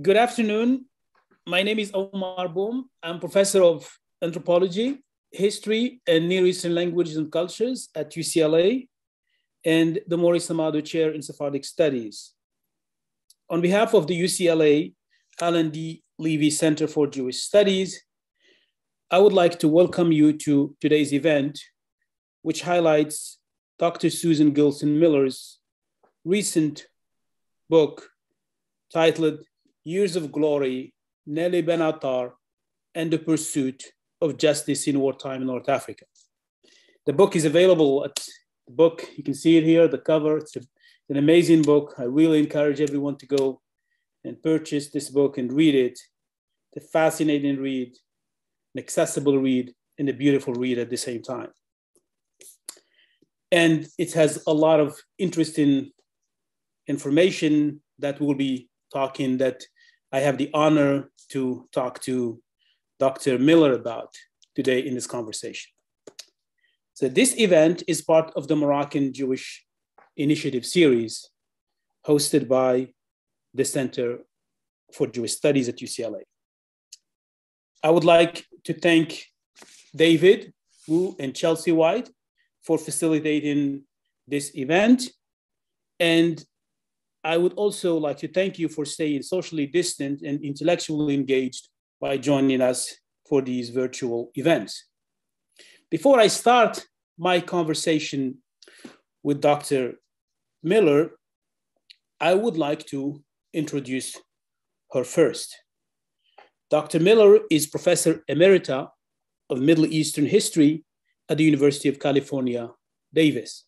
Good afternoon. My name is Omar Boum. I'm professor of anthropology, history, and Near Eastern languages and cultures at UCLA, and the Maurice Amado Chair in Sephardic Studies. On behalf of the UCLA L&D Leve Center for Jewish Studies, I would like to welcome you to today's event, which highlights Dr. Susan Gilson Miller's recent book titled Years of Glory, Nelly Benatar, and the Pursuit of Justice in Wartime in North Africa. The book is available at the book. You can see it here, the cover. It's an amazing book. I really encourage everyone to go and purchase this book and read it. It's a fascinating read, an accessible read, and a beautiful read at the same time. And it has a lot of interesting information that we'll be talking, that I have the honor to talk to Dr. Miller about today in this conversation. So this event is part of the Moroccan Jewish Initiative series hosted by the Center for Jewish Studies at UCLA. I would like to thank David Wu and Chelsea White for facilitating this event. And I would also like to thank you for staying socially distant and intellectually engaged by joining us for these virtual events. Before I start my conversation with Dr. Miller, I would like to introduce her first. Dr. Miller is Professor Emerita of Middle Eastern History at the University of California, Davis.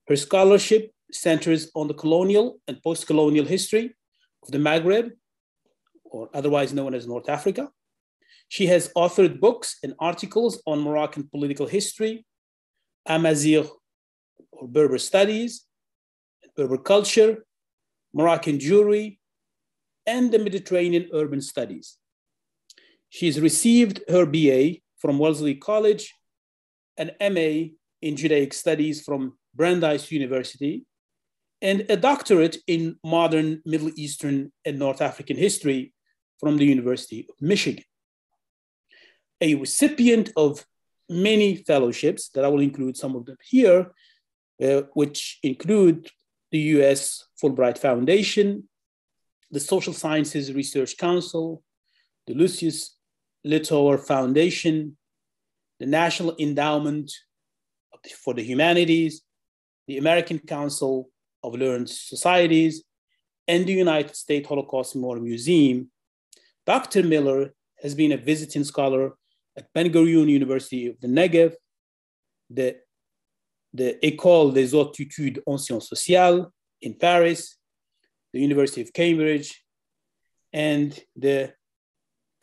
Her scholarship centers on the colonial and post-colonial history of the Maghreb, or otherwise known as North Africa. She has authored books and articles on Moroccan political history, Amazigh or Berber studies, Berber culture, Moroccan Jewry, and the Mediterranean urban studies. She's received her BA from Wellesley College, an MA in Judaic Studies from Brandeis University, and a doctorate in modern Middle Eastern and North African history from the University of Michigan. A recipient of many fellowships that I will include some of them here, which include the US Fulbright Foundation, the Social Sciences Research Council, the Lucius Littauer Foundation, the National Endowment for the Humanities, the American Council of Learned Societies, and the United States Holocaust Memorial Museum. Dr. Miller has been a visiting scholar at Ben Gurion University of the Negev, the École des Hautes Études en Sciences Sociales in Paris, the University of Cambridge, and the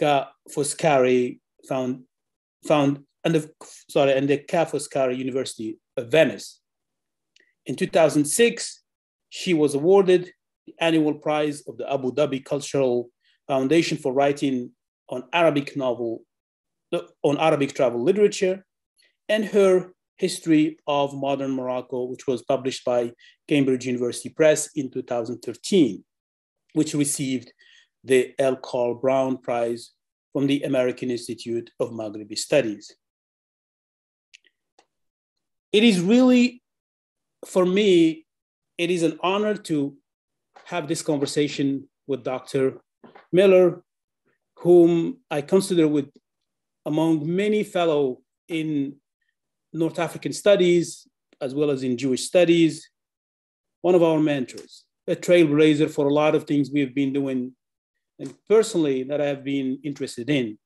Ca' Foscari and the Ca' Foscari University of Venice. In 2006, she was awarded the annual prize of the Abu Dhabi Cultural Foundation for writing on Arabic travel literature, and her History of Modern Morocco, which was published by Cambridge University Press in 2013, which received the L. Carl Brown Prize from the American Institute of Maghrebi Studies. It is really, for me, it is an honor to have this conversation with Dr. Miller, whom I consider among many fellows in North African studies, as well as in Jewish studies, one of our mentors, a trailblazer for a lot of things we have been doing, and personally that I have been interested in,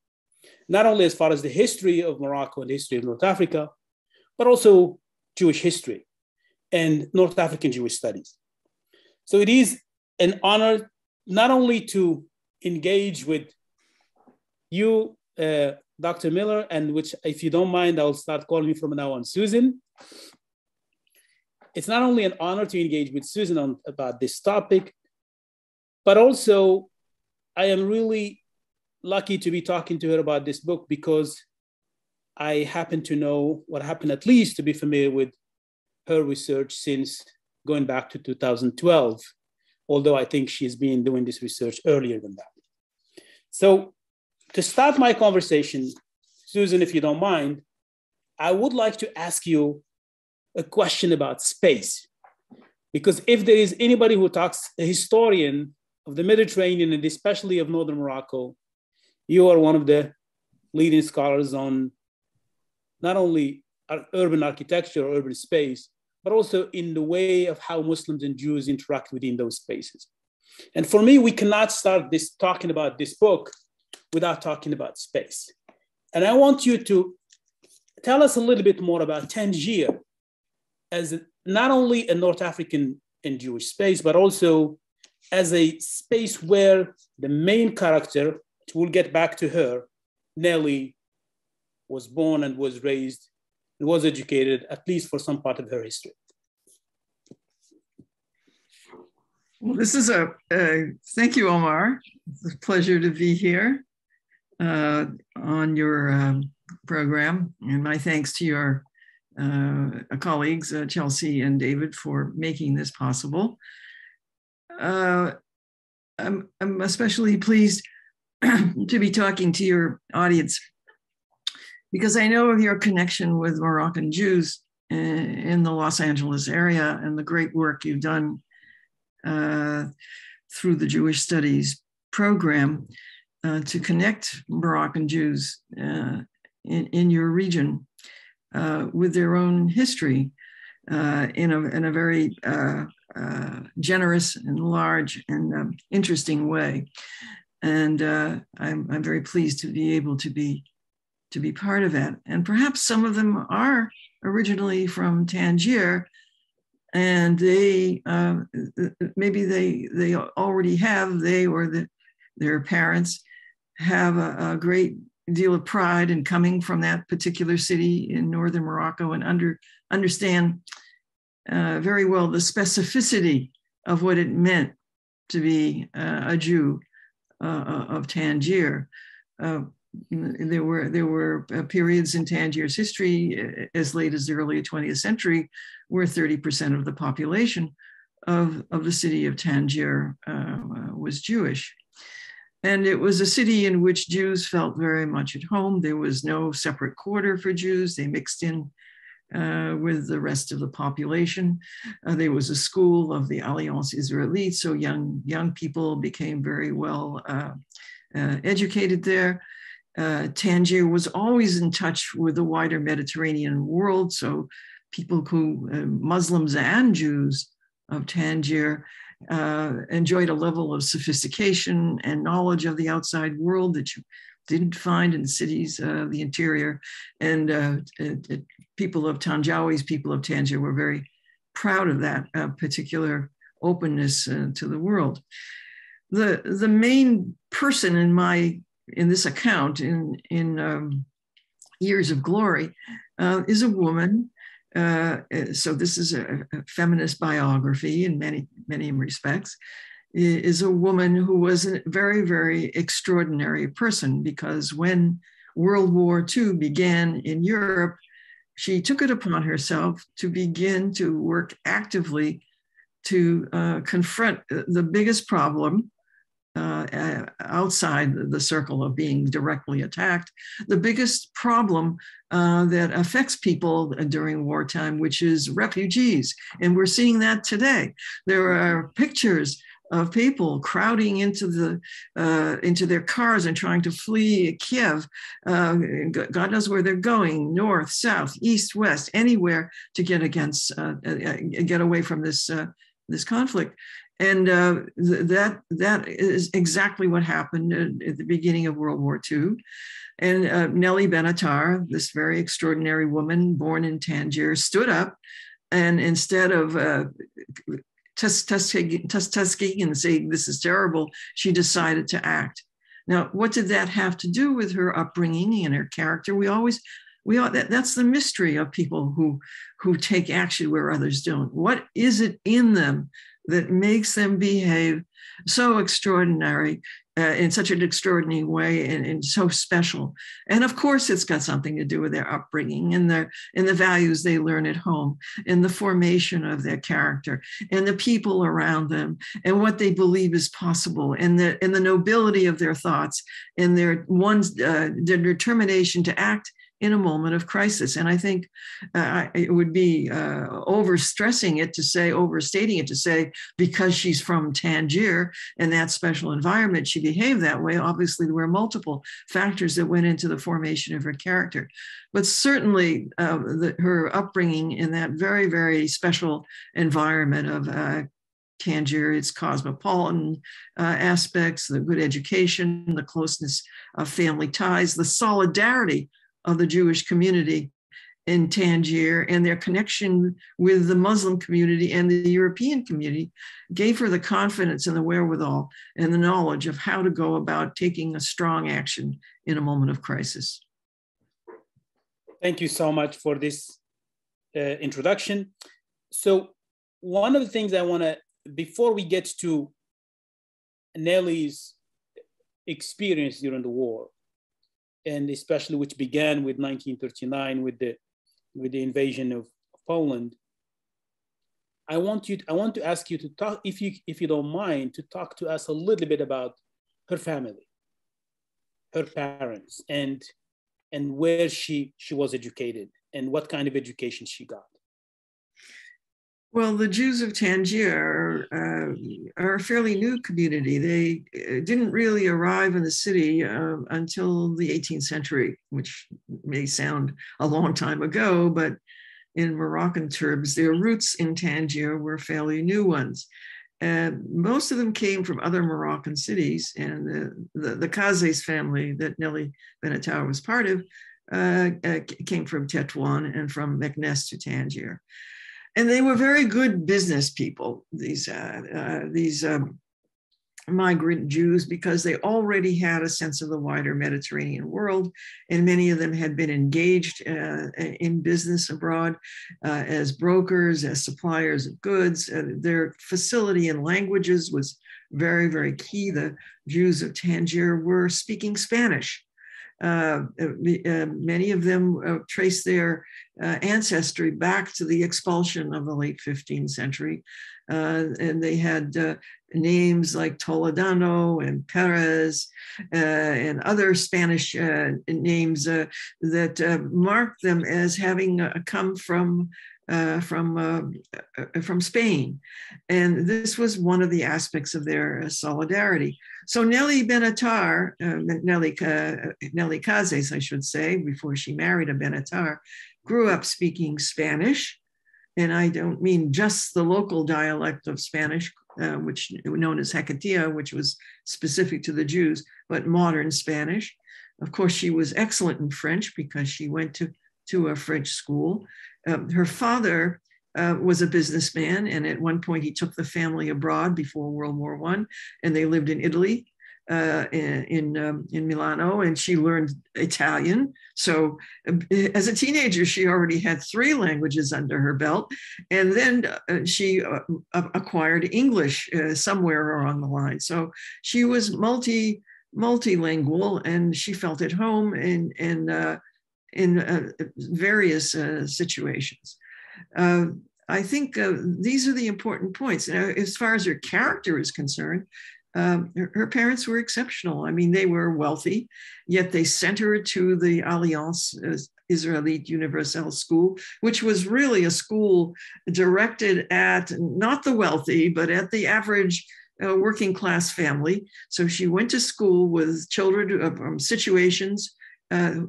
not only as far as the history of Morocco and the history of North Africa, but also Jewish history and North African Jewish studies. So it is an honor not only to engage with you, Dr. Miller, and which, if you don't mind, I'll start calling you from now on Susan. It's not only an honor to engage with Susan about this topic, but also I am really lucky to be talking to her about this book because I happen to know what happened, at least to be familiar with her research since going back to 2012 although I think she's been doing this research earlier than that. So to start my conversation, Susan, if you don't mind, I would like to ask you a question about space. Because if there is anybody who talks, a historian of the Mediterranean and especially of Northern Morocco, you are one of the leading scholars on not only urban architecture or urban space, but also in the way of how Muslims and Jews interact within those spaces. And for me, we cannot start this talking about this book without talking about space. And I want you to tell us a little bit more about Tangier as not only a North African and Jewish space, but also as a space where the main character, we'll get back to her, Nelly, was born and was raised and was educated, at least for some part of her history. Well, this is thank you, Omar. It's a pleasure to be here on your program. And my thanks to your colleagues, Chelsea and David, for making this possible. I'm especially pleased to be talking to your audience because I know of your connection with Moroccan Jews in the Los Angeles area and the great work you've done through the Jewish Studies program to connect Moroccan Jews in your region with their own history in a very generous and large and interesting way. And I'm very pleased to be able to be part of that. And perhaps some of them are originally from Tangier, and they maybe they already have, they or their parents have a great deal of pride in coming from that particular city in northern Morocco and understand very well the specificity of what it meant to be a Jew of Tangier. There were periods in Tangier's history as late as the early 20th century where 30% of the population of the city of Tangier was Jewish. And it was a city in which Jews felt very much at home. There was no separate quarter for Jews. They mixed in with the rest of the population. There was a school of the Alliance Israélite, so young people became very well educated there. Tangier was always in touch with the wider Mediterranean world, so people who, Muslims and Jews of Tangier, enjoyed a level of sophistication and knowledge of the outside world that you didn't find in cities of the interior. And people of Tanjawis, people of Tangier, were very proud of that particular openness to the world. The main person in this account, in Years of Glory, is a woman. So this is a feminist biography in many respects, is a woman who was a very, very extraordinary person, because when World War II began in Europe, she took it upon herself to begin to work actively to confront the biggest problem outside the circle of being directly attacked, the biggest problem that affects people during wartime, which is refugees. And we're seeing that today. There are pictures of people crowding into their cars and trying to flee Kiev. God knows where they're going, north, south, east, west, anywhere to get away from this conflict. And that is exactly what happened at the beginning of World War II. And Nelly Benatar, this very extraordinary woman born in Tangier, stood up, and instead of tusking and saying this is terrible, she decided to act. Now, what did that have to do with her upbringing and her character? That's the mystery of people who take action where others don't. What is it in them that makes them behave so extraordinary in such an extraordinary way and so special. And of course, it's got something to do with their upbringing and the values they learn at home and the formation of their character and the people around them and what they believe is possible and the nobility of their thoughts and their determination to act in a moment of crisis. And I think it would be overstating it to say, because she's from Tangier and that special environment, she behaved that way. Obviously, there were multiple factors that went into the formation of her character. But certainly her upbringing in that very, very special environment of Tangier, its cosmopolitan aspects, the good education, the closeness of family ties, the solidarity of the Jewish community in Tangier and their connection with the Muslim community and the European community gave her the confidence and the wherewithal and the knowledge of how to go about taking a strong action in a moment of crisis. Thank you so much for this introduction. So one of the things I want to, before we get to Nelly's experience during the war, and especially which began with 1939 with the invasion of Poland, I want to ask you to talk, if you don't mind, to talk to us a little bit about her family, her parents, and where she was educated and what kind of education she got. Well, the Jews of Tangier are a fairly new community. They didn't really arrive in the city until the 18th century, which may sound a long time ago, but in Moroccan terms, their roots in Tangier were fairly new ones. Most of them came from other Moroccan cities, and the Kazes family that Nelly Benatar was part of came from Tétouan and from Meknes to Tangier. And they were very good business people, these migrant Jews, because they already had a sense of the wider Mediterranean world, and many of them had been engaged in business abroad as brokers, as suppliers of goods. Their facility in languages was very, very key. The Jews of Tangier were speaking Spanish. Many of them trace their ancestry back to the expulsion of the late 15th century. And they had names like Toledano and Perez and other Spanish names that marked them as having come from Spain. And this was one of the aspects of their solidarity. So Nelly Benatar, Nelly Kazes, I should say, before she married a Benatar, grew up speaking Spanish. And I don't mean just the local dialect of Spanish, which known as Hecatia, which was specific to the Jews, but modern Spanish. Of course, she was excellent in French because she went to a French school. Her father was a businessman, and at one point he took the family abroad before World War I, and they lived in Italy, in Milano, and she learned Italian. So as a teenager, she already had 3 languages under her belt, and then she acquired English somewhere along the line. So she was multilingual, and she felt at home in various situations. I think these are the important points. Now, as far as her character is concerned, her parents were exceptional. I mean, they were wealthy, yet they sent her to the Alliance Israelite Universelle School, which was really a school directed at not the wealthy, but at the average working class family. So she went to school with children from situations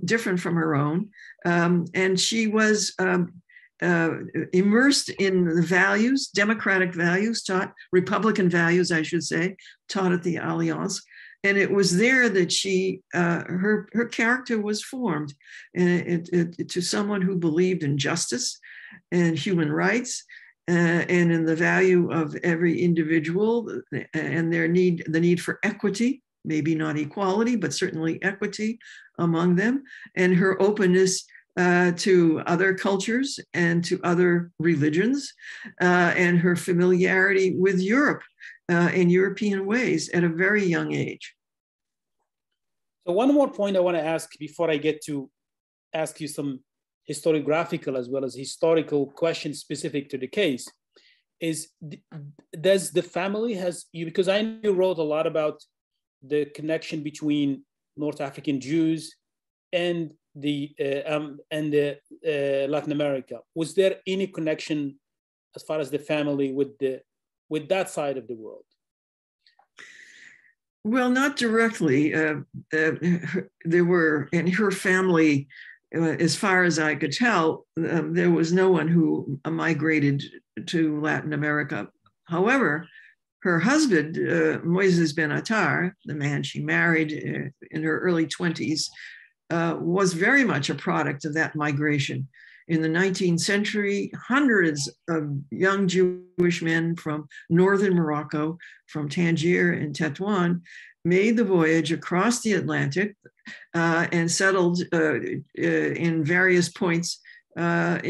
different from her own. And she was immersed in the values, democratic values taught, Republican values, I should say, taught at the Alliance. And it was there that her character was formed to someone who believed in justice and human rights, and in the value of every individual and the need for equity, maybe not equality, but certainly equity among them, and her openness to other cultures and to other religions, and her familiarity with Europe in European ways at a very young age. So one more point I want to ask before I get to ask you some historiographical as well as historical questions specific to the case is, does the family has you, because I know you wrote a lot about the connection between North African Jews and the Latin America. Was there any connection as far as the family with that side of the world? Well, not directly. There were, in her family, as far as I could tell, there was no one who migrated to Latin America. However, her husband, Moises Benatar, the man she married in her early 20s, was very much a product of that migration. In the 19th century, hundreds of young Jewish men from northern Morocco, from Tangier and Tetuan, made the voyage across the Atlantic and settled in various points on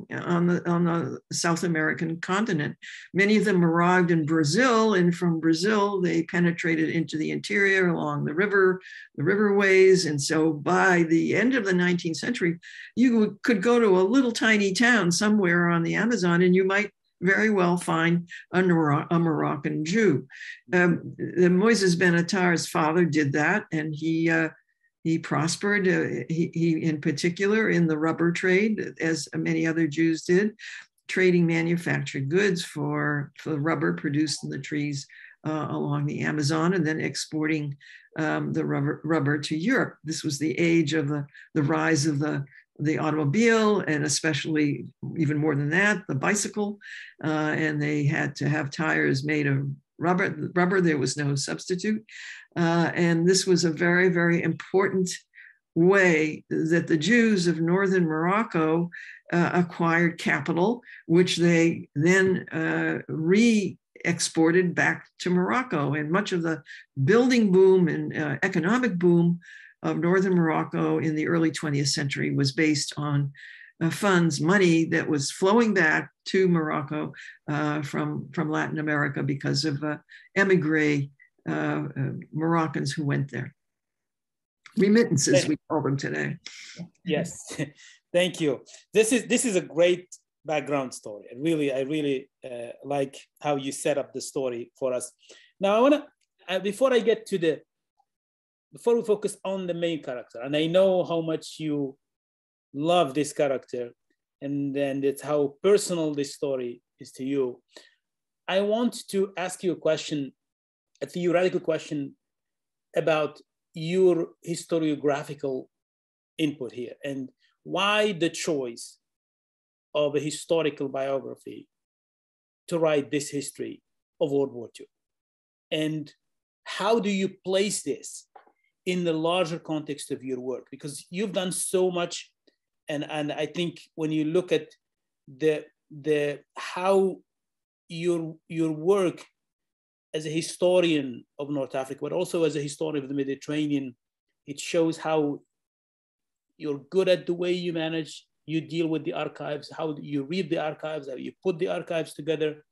the South American continent. Many of them arrived in Brazil, and from Brazil they penetrated into the interior along the riverways. And so by the end of the 19th century, you could go to a little tiny town somewhere on the Amazon and you might very well find a Moroccan Jew. Moises Benatar's father did that, and he prospered, he in particular in the rubber trade, as many other Jews did, trading manufactured goods for rubber produced in the trees along the Amazon, and then exporting the rubber to Europe. This was the age of the rise of the automobile, and especially even more than that, the bicycle. And they had to have tires made of rubber. There was no substitute. And this was a very, very important way that the Jews of northern Morocco acquired capital, which they then re-exported back to Morocco. And much of the building boom and economic boom of northern Morocco in the early 20th century was based on money that was flowing back to Morocco from Latin America because of emigre Moroccans who went there. Remittances, we call them today. Yes, thank you. This is a great background story. I really like how you set up the story for us. Now I want to, before we focus on the main character, and I know how much you love this character, and it's how personal this story is to you. I want to ask you a theoretical question about your historiographical input here, and why the choice of a historical biography to write this history of World War II, and how do you place this in the larger context of your work? Because you've done so much, and I think when you look at how your work as a historian of North Africa, but also as a historian of the Mediterranean, it shows how you're good at the way you deal with the archives, how you read the archives, how you put the archives together,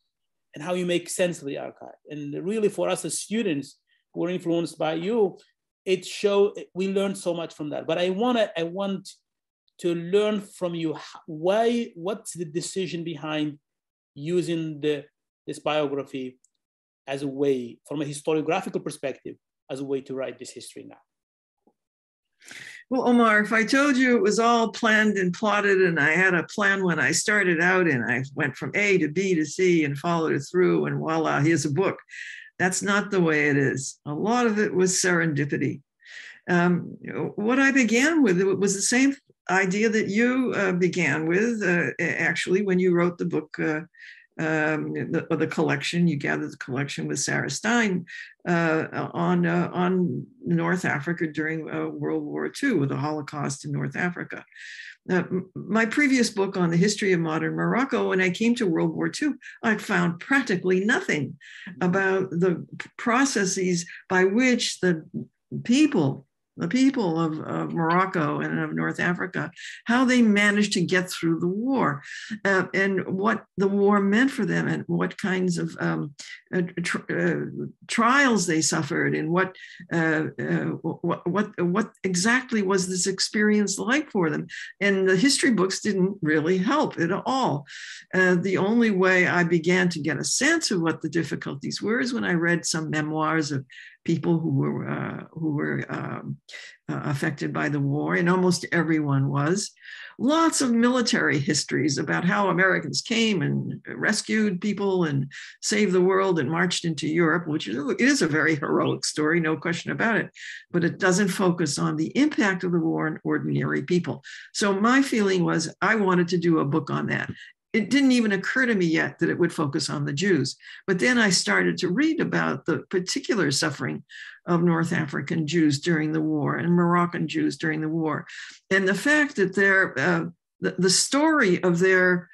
and how you make sense of the archive. And really for us as students who are influenced by you, we learned so much from that. But I want to learn from you what's the decision behind using this biography as a way, from a historiographical perspective, as a way to write this history now? Well, Omar, if I told you it was all planned and plotted, and I had a plan when I started out, and I went from A to B to C and followed it through, and voila, here's a book. That's not the way it is. A lot of it was serendipity. What I began with was the same idea that you began with, actually, when you wrote the book, the collection. You gathered the collection with Sarah Stein on North Africa during World War II, with the Holocaust in North Africa. My previous book on the history of modern Morocco, when I came to World War II, I found practically nothing about the processes by which the people the people of Morocco and of North Africa, how they managed to get through the war, and what the war meant for them, and what kinds of trials they suffered, and what exactly was this experience like for them. And the history books didn't really help at all. The only way I began to get a sense of what the difficulties were is when I read some memoirs of people who were affected by the war, and almost everyone was. Lots of military histories about how Americans came and rescued people and saved the world and marched into Europe, which is a very heroic story, no question about it, but it doesn't focus on the impact of the war on ordinary people. So my feeling was I wanted to do a book on that. It didn't even occur to me yet that it would focus on the Jews. But then I started to read about the particular suffering of North African Jews during the war and Moroccan Jews during the war. And the fact that the story of their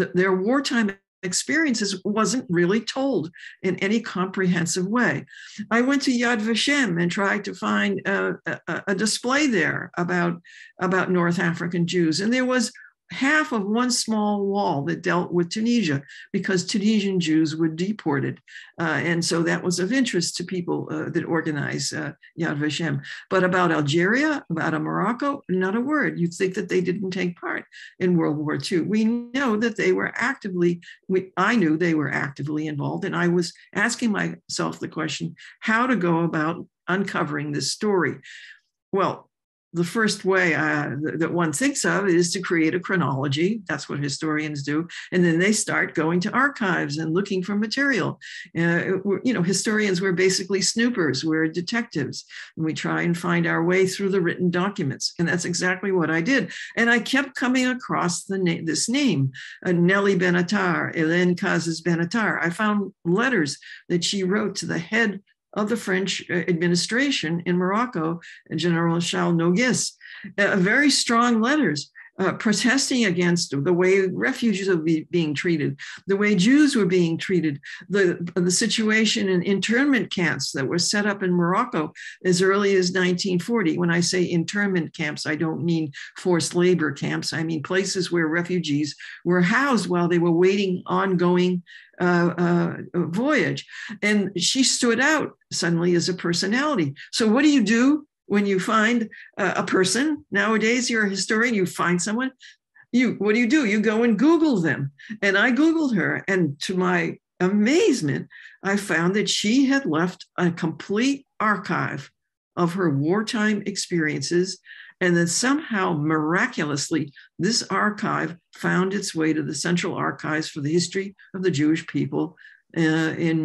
wartime experiences wasn't really told in any comprehensive way. I went to Yad Vashem and tried to find a display there about North African Jews. And there was half of one small wall that dealt with Tunisia, because Tunisian Jews were deported. And so that was of interest to people that organize Yad Vashem. But about Algeria, about Morocco, not a word. You'd think that they didn't take part in World War II. We know that they were I knew they were actively involved. And I was asking myself the question, how to go about uncovering this story. Well, the first way that one thinks of is to create a chronology. That's what historians do. And then they start going to archives and looking for material. Historians were basically snoopers, we're detectives. And we try and find our way through the written documents. And that's exactly what I did. And I kept coming across this name, Nelly Benatar, Hélène Cazes Benatar. I found letters that she wrote to the head of the French administration in Morocco, General Charles Noguès, very strong letters protesting against the way refugees were being treated, the way Jews were being treated, the situation in internment camps that were set up in Morocco as early as 1940. When I say internment camps, I don't mean forced labor camps. I mean places where refugees were housed while they were waiting ongoing voyage. And she stood out suddenly as a personality. So what do you do when you find a person? Nowadays, you're a historian, you find someone, what do? You go and Google them. And I Googled her, and to my amazement, I found that she had left a complete archive of her wartime experiences, and then somehow, miraculously, this archive found its way to the Central Archives for the History of the Jewish People in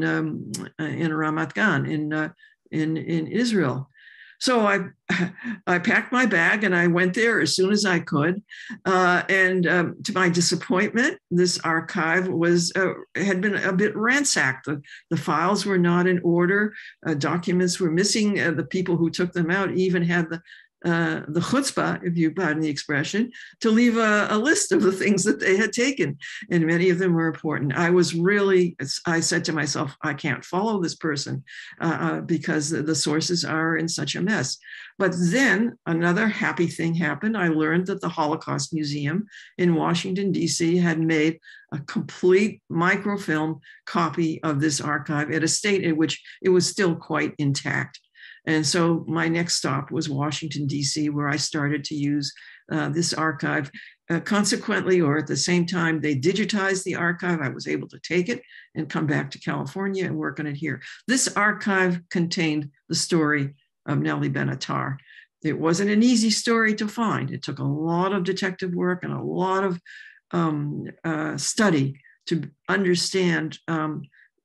Ramat Gan, in Israel. So I packed my bag and I went there as soon as I could. And to my disappointment, this archive had been a bit ransacked. The files were not in order. Documents were missing. The people who took them out even had the chutzpah, if you pardon the expression, to leave a list of the things that they had taken. And many of them were important. I said to myself, I can't follow this person because the sources are in such a mess. But then another happy thing happened. I learned that the Holocaust Museum in Washington, D.C. had made a complete microfilm copy of this archive at a state in which it was still quite intact. And so my next stop was Washington, D.C., where I started to use this archive. Consequently, or at the same time, they digitized the archive. I was able to take it and come back to California and work on it here. This archive contained the story of Nelly Benatar. It wasn't an easy story to find. It took a lot of detective work and a lot of study to understand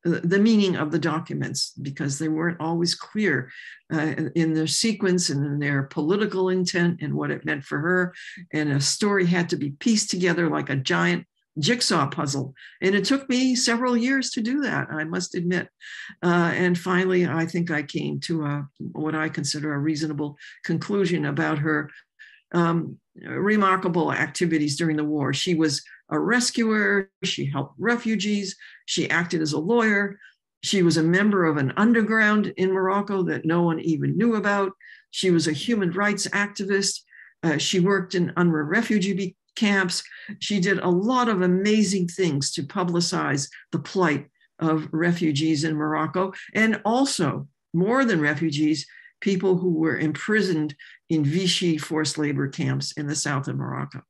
the meaning of the documents, because they weren't always clear in their sequence and in their political intent and what it meant for her. And a story had to be pieced together like a giant jigsaw puzzle. And it took me several years to do that, I must admit. And finally, I think I came to what I consider a reasonable conclusion about her remarkable activities during the war. She was a rescuer. She helped refugees. She acted as a lawyer. She was a member of an underground in Morocco that no one even knew about. She was a human rights activist. She worked in UNRWA refugee camps. She did a lot of amazing things to publicize the plight of refugees in Morocco, and also, more than refugees, people who were imprisoned in Vichy forced labor camps in the south of Morocco.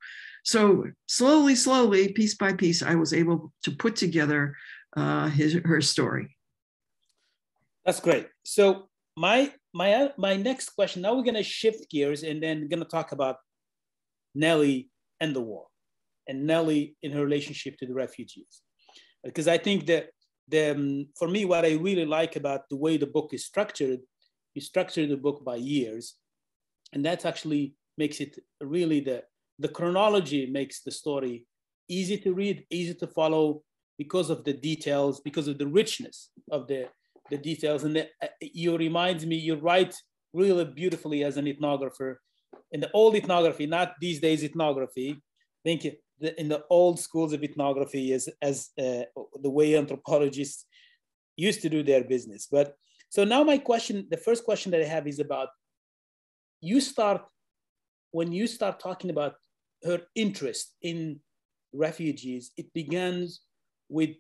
So slowly, piece by piece, I was able to put together her story. That's great. So my next question, now we're going to shift gears and then going to talk about Nelly and the war, and Nelly in her relationship to the refugees. Because I think that for me, what I really like about the way the book is structured, you structure the book by years, and that actually makes it really the chronology makes the story easy to read, easy to follow, because of the details, because of the richness of the details. And you remind me, you write really beautifully as an ethnographer. In the old ethnography, not these days ethnography, I think in the old schools of ethnography as the way anthropologists used to do their business. But so now my question, the first question that I have is about, when you start talking about her interest in refugees, it begins with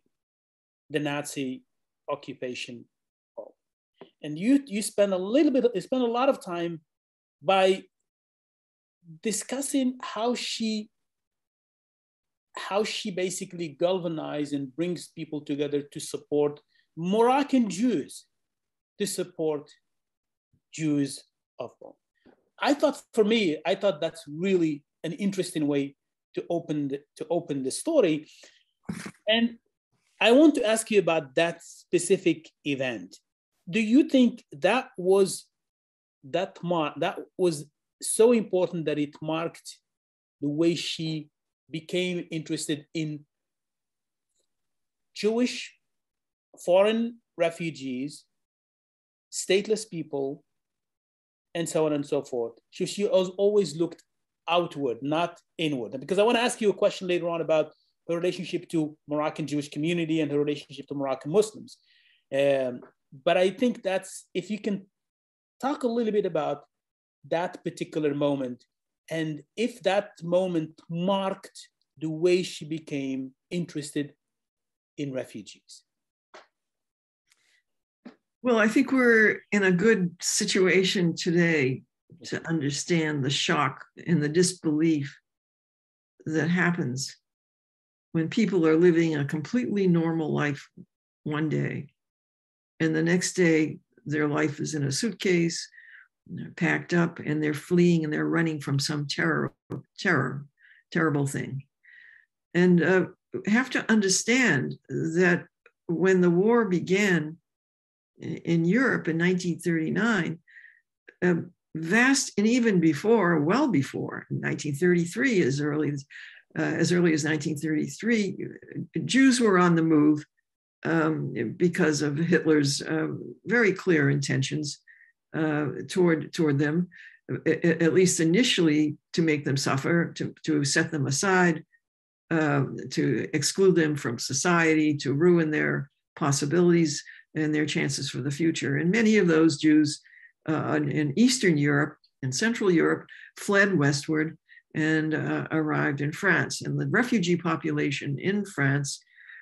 the Nazi occupation. And you spend a lot of time by discussing how she basically galvanized and brings people together to support Moroccan Jews, to support Jews of Boum. I thought that's really an interesting way to open the story. And I want to ask you about that specific event. Do you think that was so important that it marked the way she became interested in Jewish foreign refugees, stateless people, and so on and so forth? She has always looked outward, not inward. Because I want to ask you a question later on about her relationship to Moroccan Jewish community and her relationship to Moroccan Muslims. But I think that's, if you can talk a little bit about that particular moment, and if that moment marked the way she became interested in refugees. Well, I think we're in a good situation today to understand the shock and the disbelief that happens when people are living a completely normal life one day, and the next day their life is in a suitcase, they're packed up, and they're fleeing and they're running from some terrible thing. And have to understand that when the war began in Europe in 1939, vast, and even before, well before, 1933, as early as 1933, Jews were on the move because of Hitler's very clear intentions toward them, at least initially, to make them suffer, to set them aside, to exclude them from society, to ruin their possibilities and their chances for the future. And many of those Jews in Eastern Europe and Central Europe fled westward and arrived in France. And the refugee population in France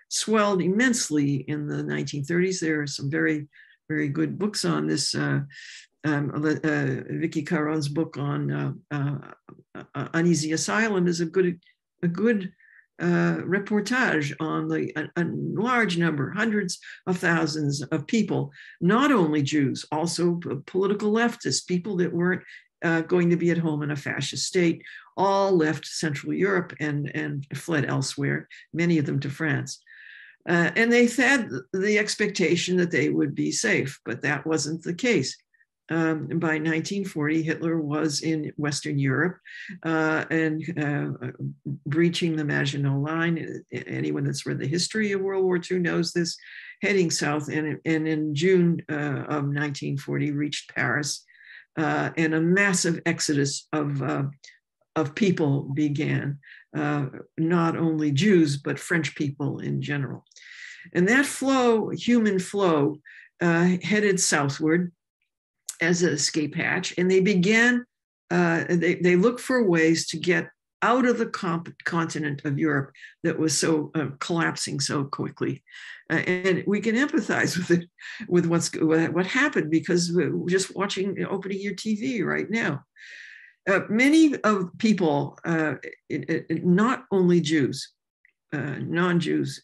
swelled immensely in the 1930s. There are some very, very good books on this. Vicky Caron's book on Uneasy Asylum is a good reportage on a large number, hundreds of thousands of people, not only Jews, also political leftists, people that weren't going to be at home in a fascist state, all left Central Europe and fled elsewhere, many of them to France. And they had the expectation that they would be safe, but that wasn't the case. By 1940, Hitler was in Western Europe and breaching the Maginot Line. Anyone that's read the history of World War II knows this, heading south, and in June of 1940 reached Paris, and a massive exodus of people began, not only Jews, but French people in general. And that flow, human flow, headed southward. as an escape hatch, and they began, they looked for ways to get out of the continent of Europe that was so collapsing so quickly. And we can empathize with it, with what happened, because we're just watching, opening your TV right now. Many of people, not only Jews, non-Jews,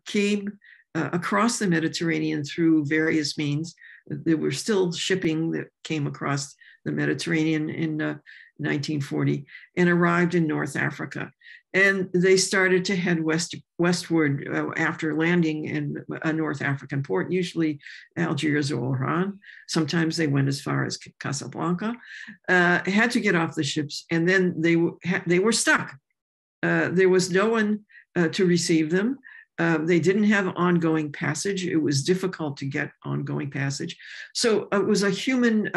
came across the Mediterranean through various means. There were still shipping that came across the Mediterranean in 1940 and arrived in North Africa. And they started to head westward after landing in a North African port, usually Algiers or Oran. Sometimes they went as far as Casablanca, had to get off the ships, and then they were stuck. There was no one to receive them. They didn't have ongoing passage. It was difficult to get ongoing passage. So it was a human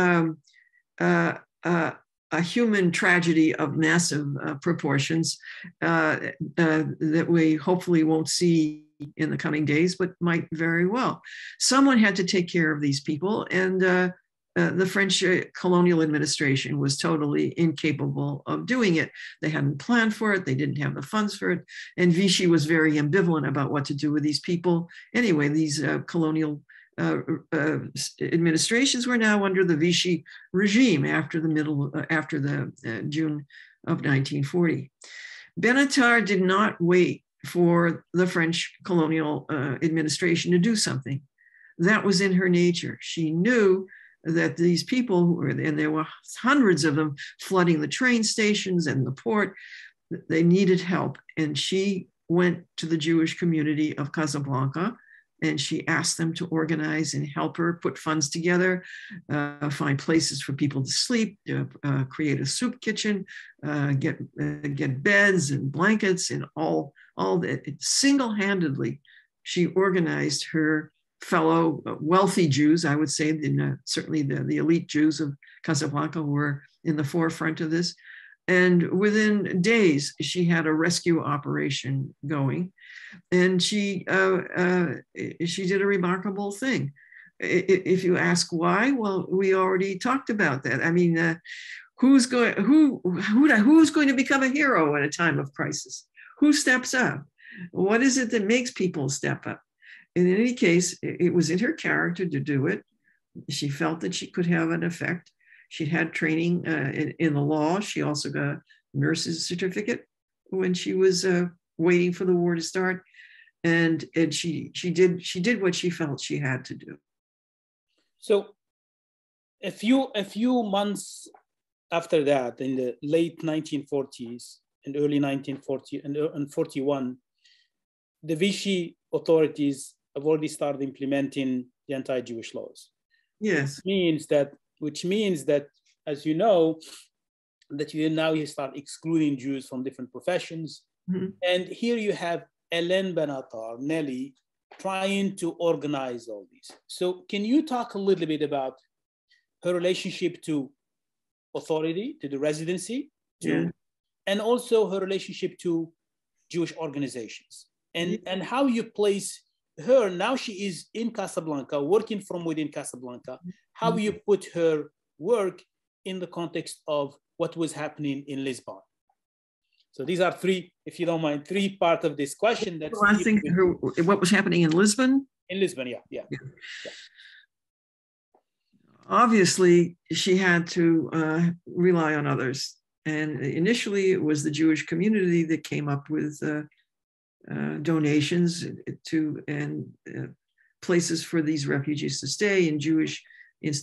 tragedy of massive proportions that we hopefully won't see in the coming days, but might very well. Someone had to take care of these people, and the French colonial administration was totally incapable of doing it. They hadn't planned for it. They didn't have the funds for it. And Vichy was very ambivalent about what to do with these people. Anyway, these colonial administrations were now under the Vichy regime after the June of 1940. Benatar did not wait for the French colonial administration to do something. That was in her nature. She knew that these people who were, and there were hundreds of them flooding the train stations and the port, they needed help. And she went to the Jewish community of Casablanca, and she asked them to organize and help her put funds together, find places for people to sleep, create a soup kitchen, get beds and blankets and all that. Single-handedly, she organized her fellow wealthy Jews. I would say certainly the elite Jews of Casablanca were in the forefront of this. And within days, she had a rescue operation going, and she did a remarkable thing. If you ask why, well, we already talked about that. I mean, who's going to become a hero at a time of crisis? Who steps up? What is it that makes people step up? And in any case, it was in her character to do it. She felt that she could have an effect. She'd had training in the law. She also got a nurse's certificate when she was waiting for the war to start. And she did what she felt she had to do. So a few months after that, in the late 1940s and early 1940 and 41, the Vichy authorities have already started implementing the anti-Jewish laws. Yes. Which means that, as you know, that you start excluding Jews from different professions. Mm-hmm. And here you have Nelly Benatar, Nelly, trying to organize all these. So can you talk a little bit about her relationship to authority, to the residency, and also her relationship to Jewish organizations, and how you place her? Now she is in Casablanca, working from within Casablanca. How you put her work in the context of what was happening in Lisbon? So these are three, if you don't mind, three parts of this question. That's I think what was happening in Lisbon? In Lisbon, yeah. Obviously, she had to rely on others. And initially, it was the Jewish community that came up with donations and places for these refugees to stay in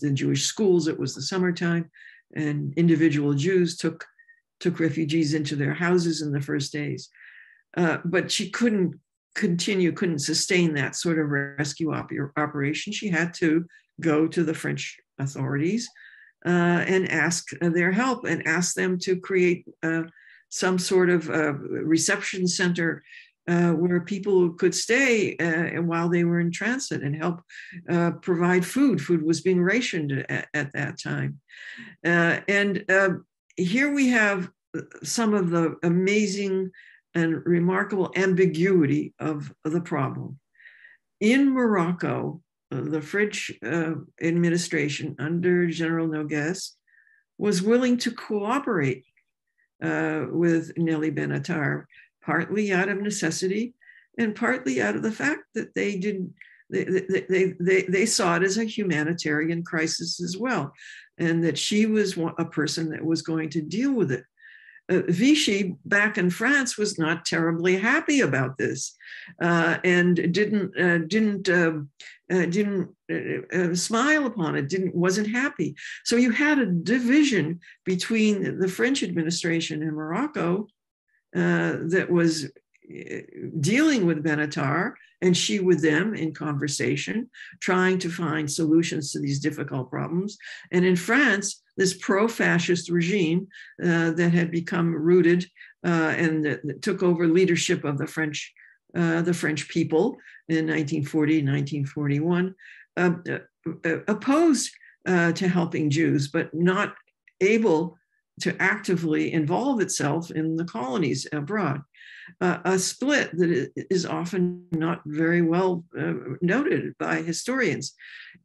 the Jewish schools. It was the summertime, and individual Jews took refugees into their houses in the first days. But she couldn't sustain that sort of rescue operation. She had to go to the French authorities and ask their help, and ask them to create some sort of reception center where people could stay while they were in transit, and help provide food. Food was being rationed at that time. And here we have some of the amazing and remarkable ambiguity of the problem. In Morocco, the French administration under General Noguès was willing to cooperate with Nelly Benatar, partly out of necessity and partly out of the fact that they saw it as a humanitarian crisis as well, and that she was a person that was going to deal with it. Vichy back in France was not terribly happy about this, and didn't smile upon it. Wasn't happy. So you had a division between the French administration in Morocco that was dealing with Benatar, and she with them in conversation, trying to find solutions to these difficult problems. And in France, this pro-fascist regime that had become rooted and that took over leadership of the French people in 1940, 1941, opposed to helping Jews, but not able to actively involve itself in the colonies abroad. A split that is often not very well noted by historians.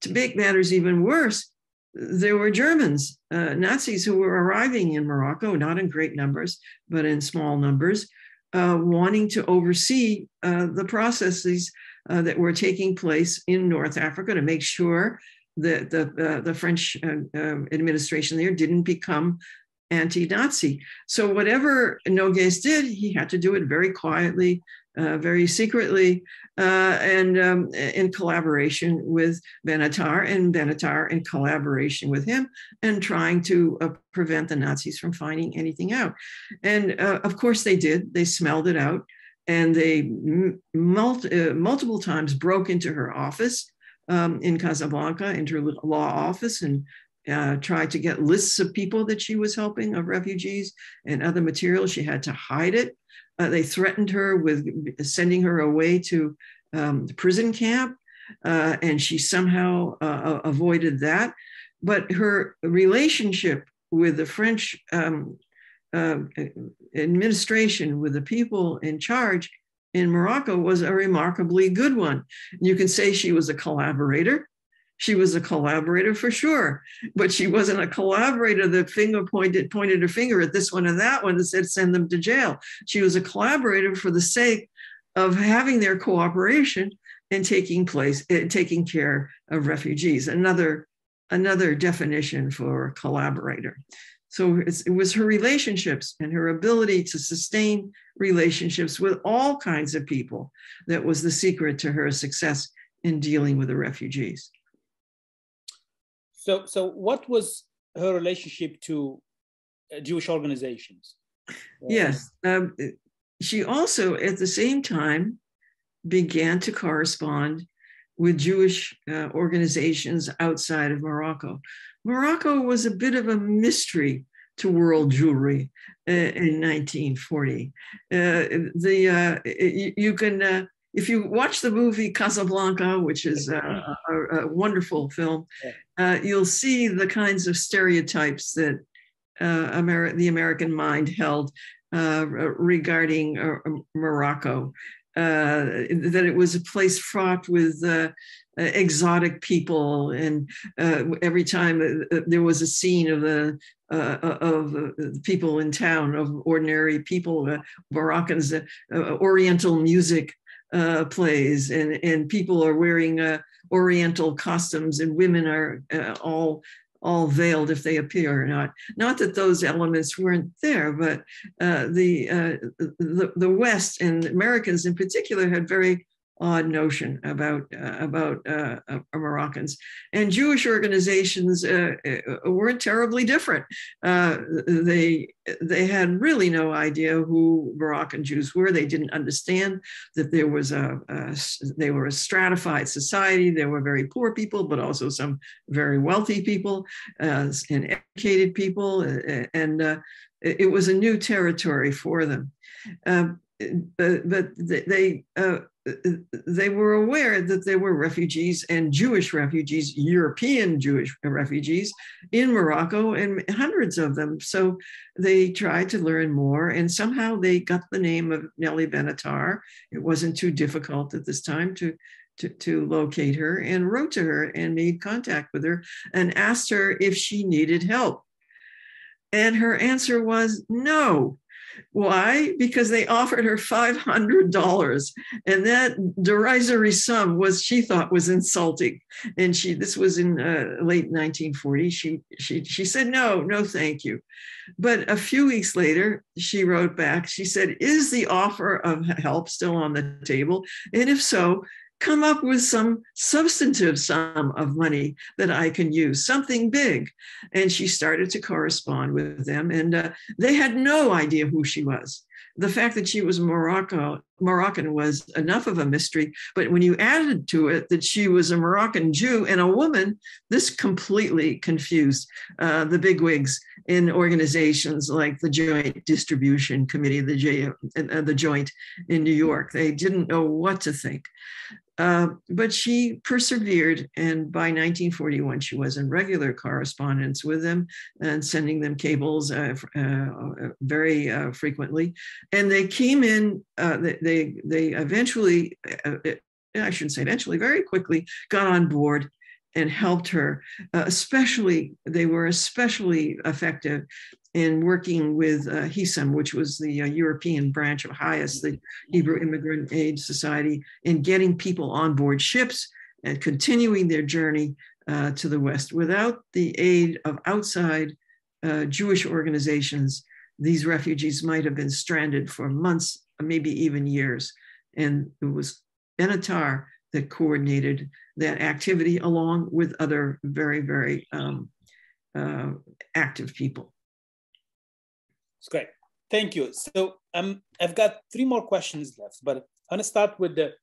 To make matters even worse, there were Germans, Nazis who were arriving in Morocco, not in great numbers, but in small numbers, wanting to oversee the processes that were taking place in North Africa to make sure that the French administration there didn't become anti-Nazi. So whatever Noguès did, he had to do it very quietly, very secretly, and in collaboration with Benatar, and Benatar in collaboration with him, and trying to prevent the Nazis from finding anything out. And of course they did. They smelled it out, and they multiple times broke into her office in Casablanca, into her law office, and tried to get lists of people that she was helping, of refugees and other material. She had to hide it. They threatened her with sending her away to the prison camp, and she somehow avoided that. But her relationship with the French administration, with the people in charge in Morocco, was a remarkably good one. You can say she was a collaborator. She was a collaborator for sure, but she wasn't a collaborator that pointed her finger at this one and that one and said, send them to jail. She was a collaborator for the sake of having their cooperation and taking care of refugees. Another definition for collaborator. So it was her relationships and her ability to sustain relationships with all kinds of people that was the secret to her success in dealing with the refugees. So what was her relationship to Jewish organizations? Yes, she also at the same time began to correspond with Jewish organizations outside of Morocco. Morocco was a bit of a mystery to world Jewry in 1940. You can, if you watch the movie Casablanca, which is a wonderful film, you'll see the kinds of stereotypes that the American mind held regarding Morocco. That it was a place fraught with exotic people, and every time there was a scene of the people in town, of ordinary people, Moroccans, Oriental music plays, and people are wearing Oriental costumes, and women are all veiled if they appear or not. Not that those elements weren't there, but the West and Americans in particular had very odd notion about Moroccans, and Jewish organizations weren't terribly different. They had really no idea who Moroccan Jews were. They didn't understand that there was they were a stratified society. There were very poor people, but also some very wealthy people and educated people, and it was a new territory for them. But they were aware that there were refugees, and Jewish refugees, European Jewish refugees in Morocco, and hundreds of them. So they tried to learn more, and somehow they got the name of Nelly Benatar. It wasn't too difficult at this time to to locate her and wrote to her and made contact with her and asked her if she needed help. And her answer was no. Why? Because they offered her $500, and that derisory sum she thought was insulting. And this was in late 1940. She said no, thank you. But a few weeks later, she wrote back. She said, "Is the offer of help still on the table? And if so, come up with some substantive sum of money that I can use, something big." And she started to correspond with them, and they had no idea who she was. The fact that she was Moroccan was enough of a mystery, but when you added to it that she was a Moroccan Jew and a woman, this completely confused the bigwigs in organizations like the Joint Distribution Committee, the Joint in New York. They didn't know what to think. But she persevered, and by 1941, she was in regular correspondence with them and sending them cables very frequently. And they came in, they eventually, I shouldn't say eventually, very quickly got on board and helped her. They were especially effective in working with HISAM, which was the European branch of HIAS, the Hebrew Immigrant Aid Society, in getting people on board ships and continuing their journey to the West. Without the aid of outside Jewish organizations, these refugees might have been stranded for months, maybe even years. And it was Benatar that coordinated that activity along with other very, very active people. It's great. Thank you. So I've got 3 more questions left, but I'm going to start with the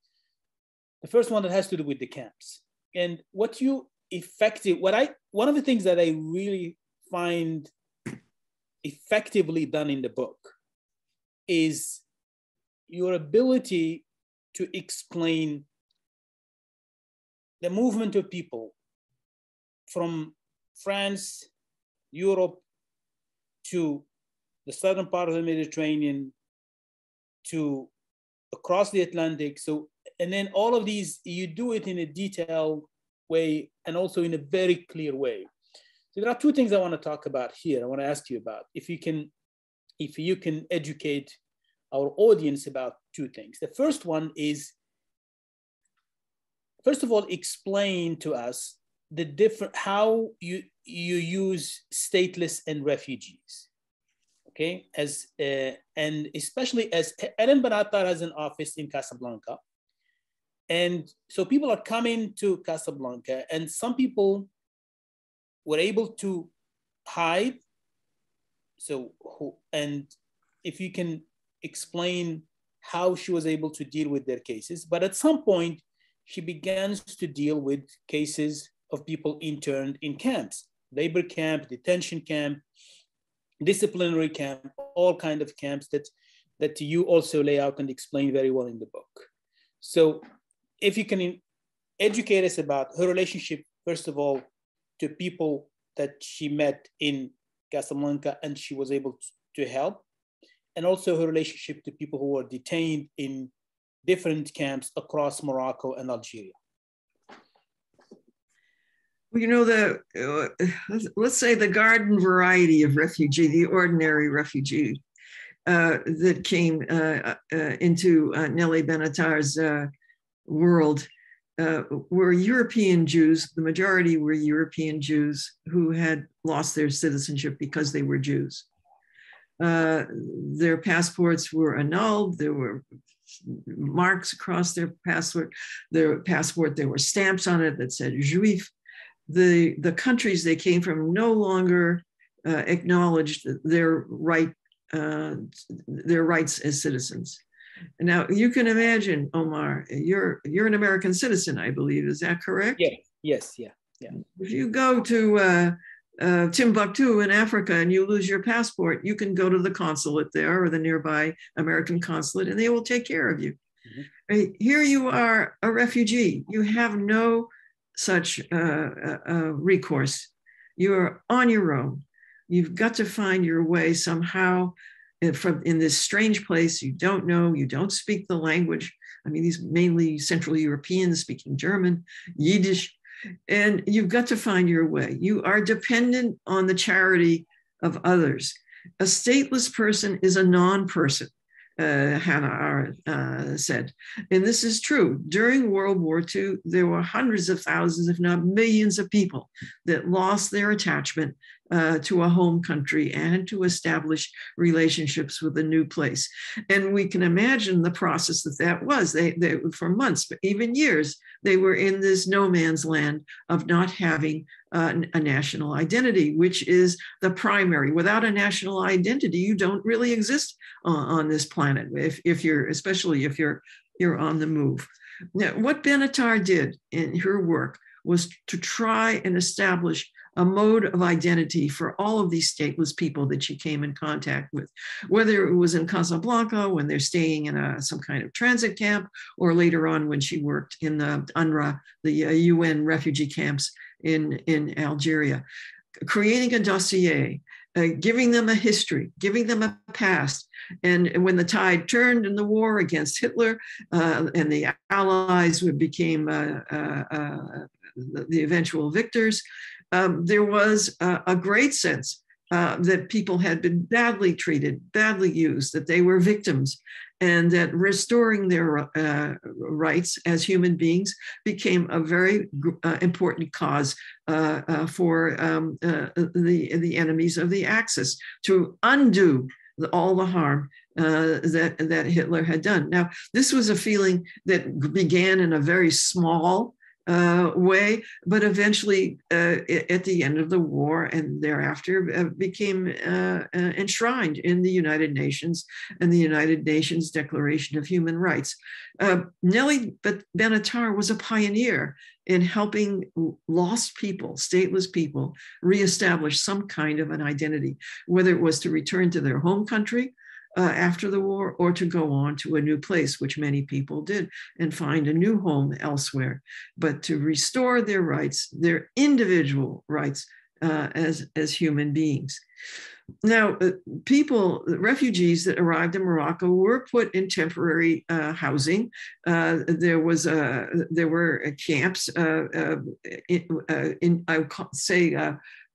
first one that has to do with the camps. And one of the things that I really find effectively done in the book is your ability to explain the movement of people from France, Europe, to the southern part of the Mediterranean, to across the Atlantic. So, and then all of these, you do it in a detailed way and also in a very clear way. So there are 2 things I want to talk about here. I want to ask you about, if you can educate our audience about 2 things. The first one is, first of all, explain to us how you use stateless and refugees. Okay, and especially as Nelly Benatar has an office in Casablanca. And so people are coming to Casablanca, and some people were able to hide. And if you can explain how she was able to deal with their cases. But at some point, she begins to deal with cases of people interned in camps, labor camp, detention camp, disciplinary camp, all kind of camps that you also lay out and explain very well in the book. So if you can educate us about her relationship, first of all, to people that she met in Casablanca and she was able to help, and also her relationship to people who were detained in different camps across Morocco and Algeria. Well, you know, let's say the garden variety of refugee, the ordinary refugee that came into Nelly Benatar's world were European Jews. The majority were European Jews who had lost their citizenship because they were Jews. Their passports were annulled. There were marks across their passport. There were stamps on it that said Juif. The countries they came from no longer acknowledged their rights as citizens. Now you can imagine, Omar, you're an American citizen, I believe. Is that correct? Yes. If you go to Timbuktu in Africa and you lose your passport, you can go to the consulate there or the nearby American consulate, and they will take care of you. Mm-hmm. Right? Here you are, a refugee. You have no such recourse. You're on your own. You've got to find your way somehow in this strange place. You don't know, you don't speak the language. I mean, these mainly Central Europeans speaking German, Yiddish, and you've got to find your way. You are dependent on the charity of others. A stateless person is a non-person, Hannah Arendt said. And this is true. During World War II, there were hundreds of thousands, if not millions of people that lost their attachment to a home country and to establish relationships with a new place. And we can imagine the process that was. They for months, but even years, they were in this no man's land of not having a national identity, which is the primary. Without a national identity, you don't really exist on this planet, especially if you're on the move. Now, what Benatar did in her work was to try and establish a mode of identity for all of these stateless people that she came in contact with, whether it was in Casablanca when they're staying in some kind of transit camp, or later on when she worked in the UNRWA, the UN refugee camps in Algeria, creating a dossier, giving them a history, giving them a past. And when the tide turned in the war against Hitler and the Allies became the eventual victors, there was a great sense that people had been badly treated, badly used, that they were victims, and that restoring their rights as human beings became a very important cause for the enemies of the Axis to undo all the harm that Hitler had done. Now, this was a feeling that began in a very small way, but eventually at the end of the war and thereafter became enshrined in the United Nations and the United Nations Declaration of Human Rights. Nelly Benatar was a pioneer in helping lost people, stateless people, reestablish some kind of an identity, whether it was to return to their home country after the war, or to go on to a new place, which many people did, and find a new home elsewhere, but to restore their rights, their individual rights as human beings. Now, refugees that arrived in Morocco were put in temporary housing. There were camps I would say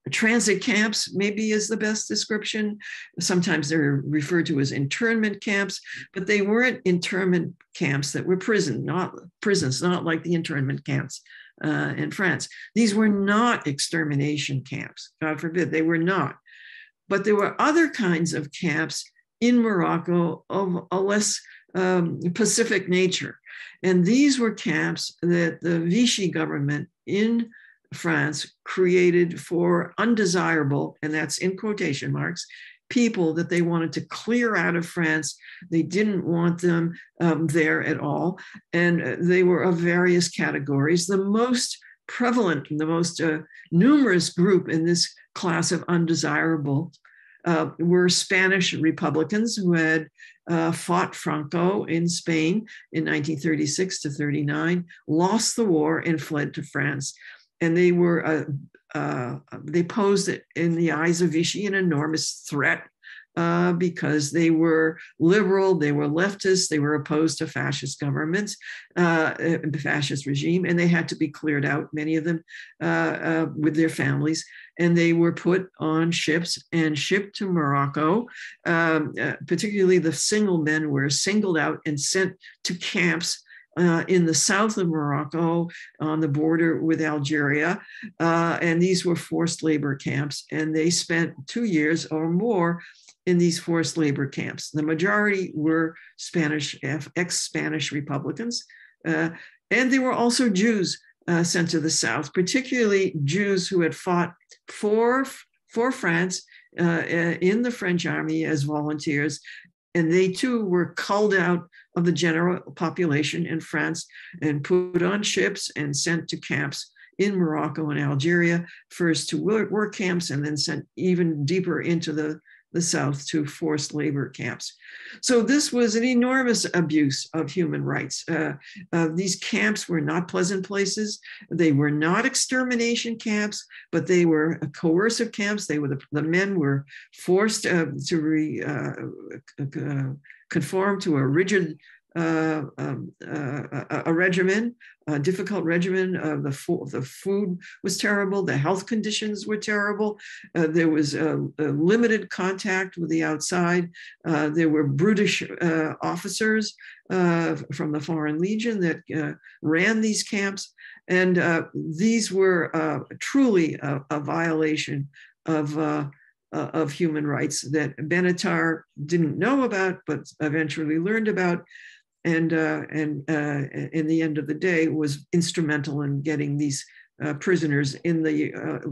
transit camps maybe is the best description. Sometimes they're referred to as internment camps, but they weren't internment camps that were prisons, not like the internment camps in France. These were not extermination camps, God forbid, they were not. But there were other kinds of camps in Morocco of a less pacific nature. And these were camps that the Vichy government in France created for undesirable, and that's in quotation marks, people that they wanted to clear out of France. They didn't want them there at all. And they were of various categories. The most prevalent, the most numerous group in this class of undesirable were Spanish Republicans who had fought Franco in Spain in 1936 to 39, lost the war and fled to France. And they were they posed in the eyes of Vichy an enormous threat because they were liberal, they were leftist, they were opposed to fascist governments, fascist regime, and they had to be cleared out, many of them with their families. And they were put on ships and shipped to Morocco. Particularly the single men were singled out and sent to camps in the south of Morocco on the border with Algeria. And these were forced labor camps. And they spent 2 years or more in these forced labor camps. The majority were ex-Spanish Republicans. And there were also Jews sent to the south, particularly Jews who had fought for France in the French army as volunteers. And they too were culled out of the general population in France and put on ships and sent to camps in Morocco and Algeria, first to work camps and then sent even deeper into the the South to forced labor camps. So this was an enormous abuse of human rights. These camps were not pleasant places. They were not extermination camps, but they were coercive camps. They were the men were forced to conform to a rigid a regimen, a difficult regimen. The food was terrible. The health conditions were terrible. There was a limited contact with the outside. There were brutish officers from the Foreign Legion that ran these camps. And these were truly a violation of human rights that Benatar didn't know about, but eventually learned about. And in the end of the day was instrumental in getting these prisoners in the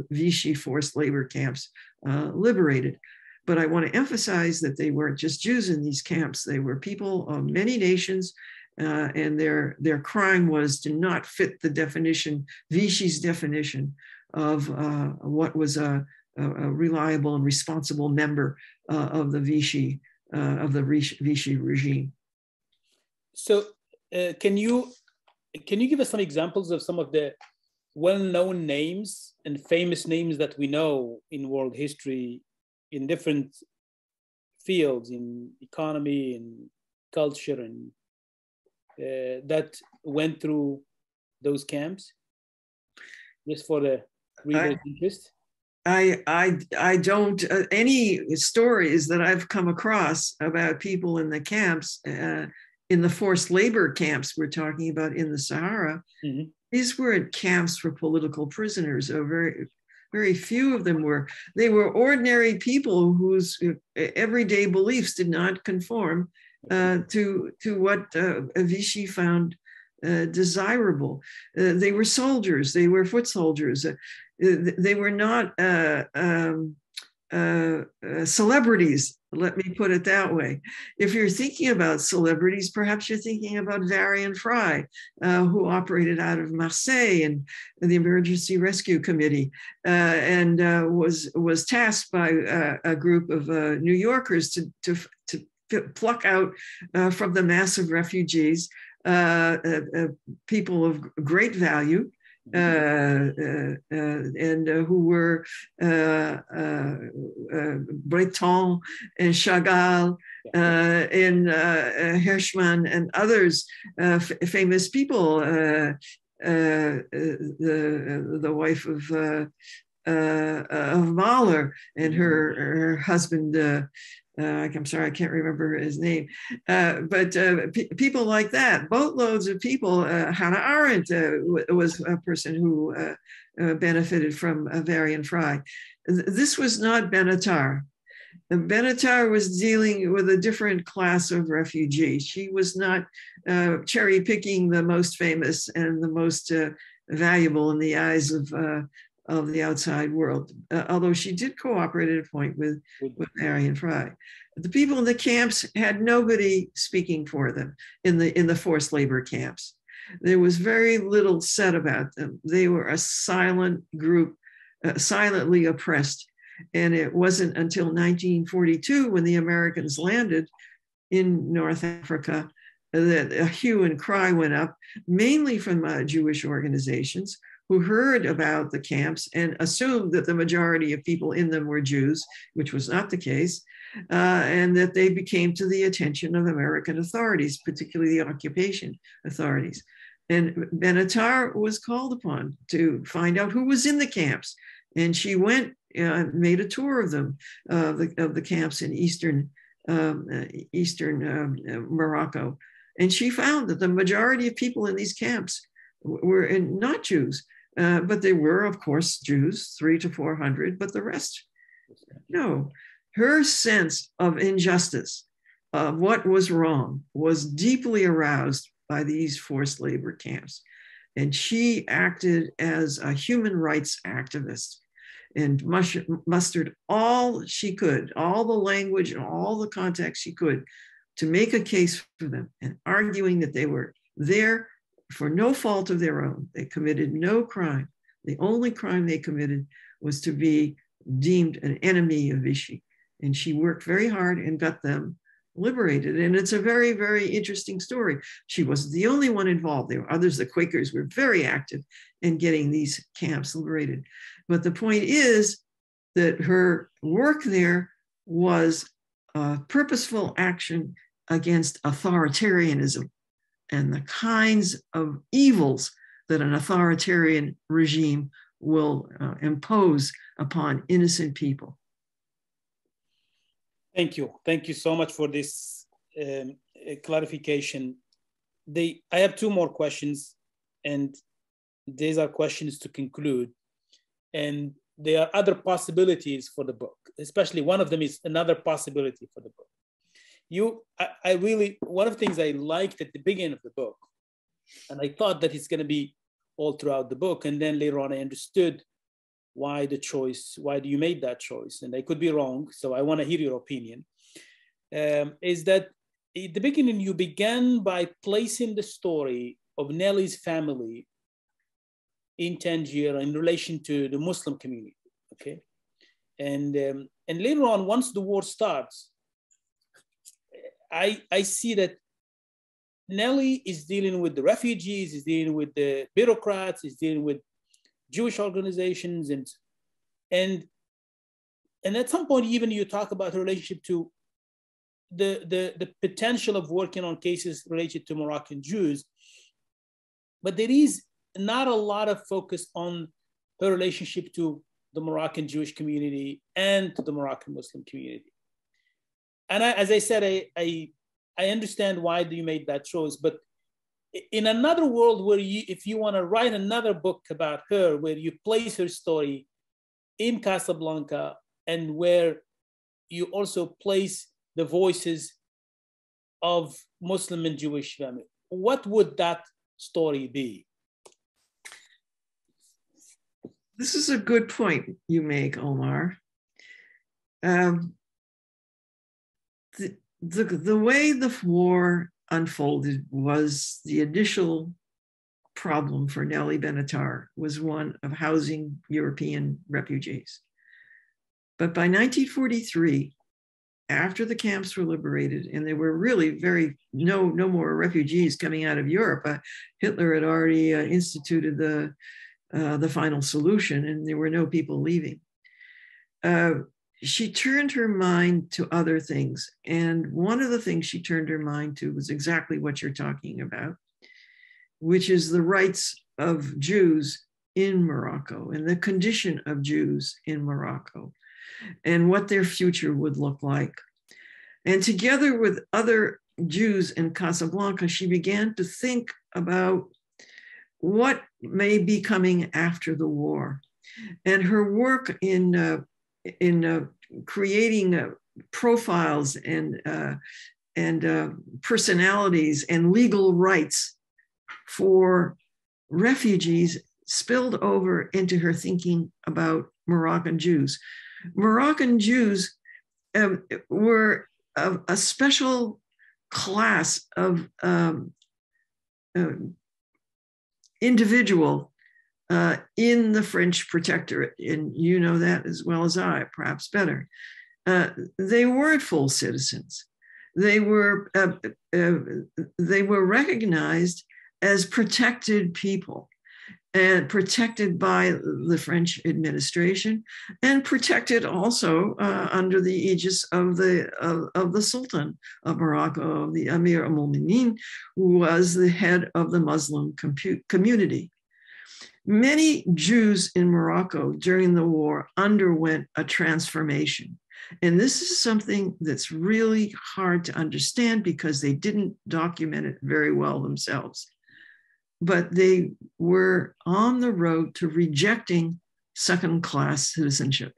Vichy forced labor camps liberated. But I want to emphasize that they weren't just Jews in these camps. They were people of many nations, and their crime was to not fit the definition, Vichy's definition of what was a reliable and responsible member of the Vichy regime. So can you give us some examples of some of the well-known names and famous names that we know in world history in different fields, in economy and culture, and that went through those camps, just for the reader's interest? I don't, any stories that I've come across about people in the camps, in the forced labor camps we're talking about in the Sahara, these weren't camps for political prisoners. Very, very few of them were. They were ordinary people whose everyday beliefs did not conform to what Vichy found desirable. They were soldiers. They were foot soldiers. They were not celebrities, let me put it that way. If you're thinking about celebrities, perhaps you're thinking about Varian Fry, who operated out of Marseille and the Emergency Rescue Committee, and was tasked by a group of New Yorkers to pluck out from the mass of refugees people of great value, and who were Breton and Chagall and Hirschman and others, famous people, the wife of Mahler and her husband, I'm sorry, I can't remember his name, but people like that, boatloads of people. Hannah Arendt was a person who benefited from Varian Fry. This was not Benatar. Benatar was dealing with a different class of refugee. She was not cherry picking the most famous and the most valuable in the eyes of the outside world, although she did cooperate at a point with Varian Fry. The people in the camps had nobody speaking for them in the forced labor camps. There was very little said about them. They were a silent group, silently oppressed. And it wasn't until 1942, when the Americans landed in North Africa, that a hue and cry went up, mainly from Jewish organizations, who heard about the camps and assumed that the majority of people in them were Jews, which was not the case, and that they became to the attention of American authorities, particularly the occupation authorities. And Benatar was called upon to find out who was in the camps. And she went, made a tour of them, of the camps in eastern Morocco. And she found that the majority of people in these camps were not Jews. But there were, of course, Jews, 300 to 400, but the rest, no. Her sense of injustice, of what was wrong, was deeply aroused by these forced labor camps. And she acted as a human rights activist and mustered all she could, all the language and all the context she could, to make a case for them, and arguing that they were there for no fault of their own. They committed no crime. The only crime they committed was to be deemed an enemy of Vichy. And she worked very hard and got them liberated. And it's a very, very interesting story. She wasn't the only one involved. There were others. The Quakers were very active in getting these camps liberated. But the point is that her work there was purposeful action against authoritarianism and the kinds of evils that an authoritarian regime will impose upon innocent people. Thank you. Thank you so much for this clarification. I have two more questions, and these are questions to conclude. And there are other possibilities for the book, especially one of them is another possibility for the book. One of the things I liked at the beginning of the book, and I thought that it's going to be all throughout the book, and then later on I understood why do you make that choice? And I could be wrong, so I want to hear your opinion, is that at the beginning you began by placing the story of Nelly's family in Tangier in relation to the Muslim community, okay? And later on, once the war starts, I see that Nelly is dealing with the refugees, is dealing with the bureaucrats, is dealing with Jewish organizations, and at some point even you talk about the relationship to the potential of working on cases related to Moroccan Jews, but there is not a lot of focus on her relationship to the Moroccan Jewish community and to the Moroccan Muslim community. And as I said, I understand why you made that choice, but in another world where if you want to write another book about her, where you place her story in Casablanca and where you also place the voices of Muslim and Jewish family, what would that story be? This is a good point you make, Omar. The way the war unfolded was the initial problem for Nelly Benatar was one of housing European refugees. But by 1943, after the camps were liberated, and there were really no more refugees coming out of Europe, Hitler had already instituted the final solution, and there were no people leaving. She turned her mind to other things. And one of the things she turned her mind to was exactly what you're talking about, which is the rights of Jews in Morocco and the condition of Jews in Morocco and what their future would look like. And together with other Jews in Casablanca, she began to think about what may be coming after the war. And her work in creating profiles and personalities and legal rights for refugees spilled over into her thinking about Moroccan Jews. Moroccan Jews were a special class of individual in the French protectorate, and you know that as well as I, perhaps better. They weren't full citizens. They were recognized as protected people, and protected by the French administration, and protected also under the aegis of the Sultan of Morocco, the Emir al-Mu'minin, who was the head of the Muslim community. Many Jews in Morocco during the war underwent a transformation. And this is something that's really hard to understand because they didn't document it very well themselves. But they were on the road to rejecting second-class citizenship.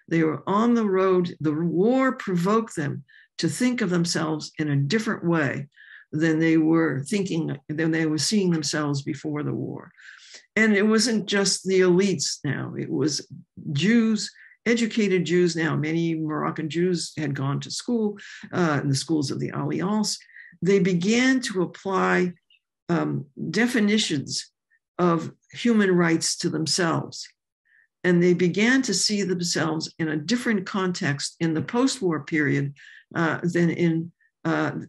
They were on the road. The war provoked them to think of themselves in a different way than they were seeing themselves before the war. And it wasn't just the elites now. It was Jews, educated Jews now. Many Moroccan Jews had gone to school in the schools of the Alliance. They began to apply definitions of human rights to themselves. and they began to see themselves in a different context in the post-war period than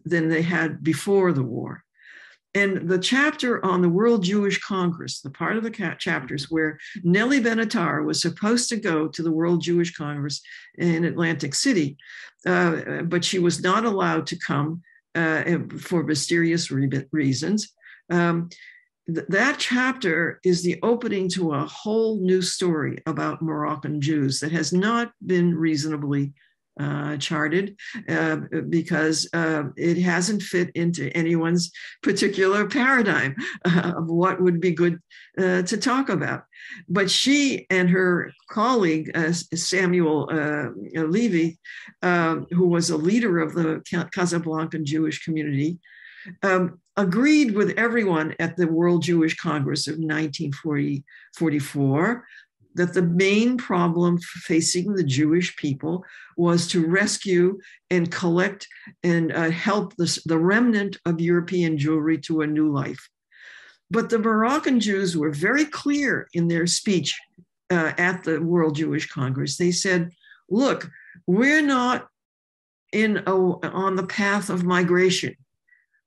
they had before the war. And the chapter on the World Jewish Congress, the part of the chapters where Nelly Benatar was supposed to go to the World Jewish Congress in Atlantic City, but she was not allowed to come for mysterious reasons. That chapter is the opening to a whole new story about Moroccan Jews that has not been reasonably charted because it hasn't fit into anyone's particular paradigm of what would be good to talk about. But she and her colleague, Samuel Leve, who was a leader of the Casablancan Jewish community, agreed with everyone at the World Jewish Congress of 1944 that the main problem facing the Jewish people was to rescue and collect and help the remnant of European Jewry to a new life. But the Moroccan Jews were very clear in their speech at the World Jewish Congress. They said, look, we're not on the path of migration.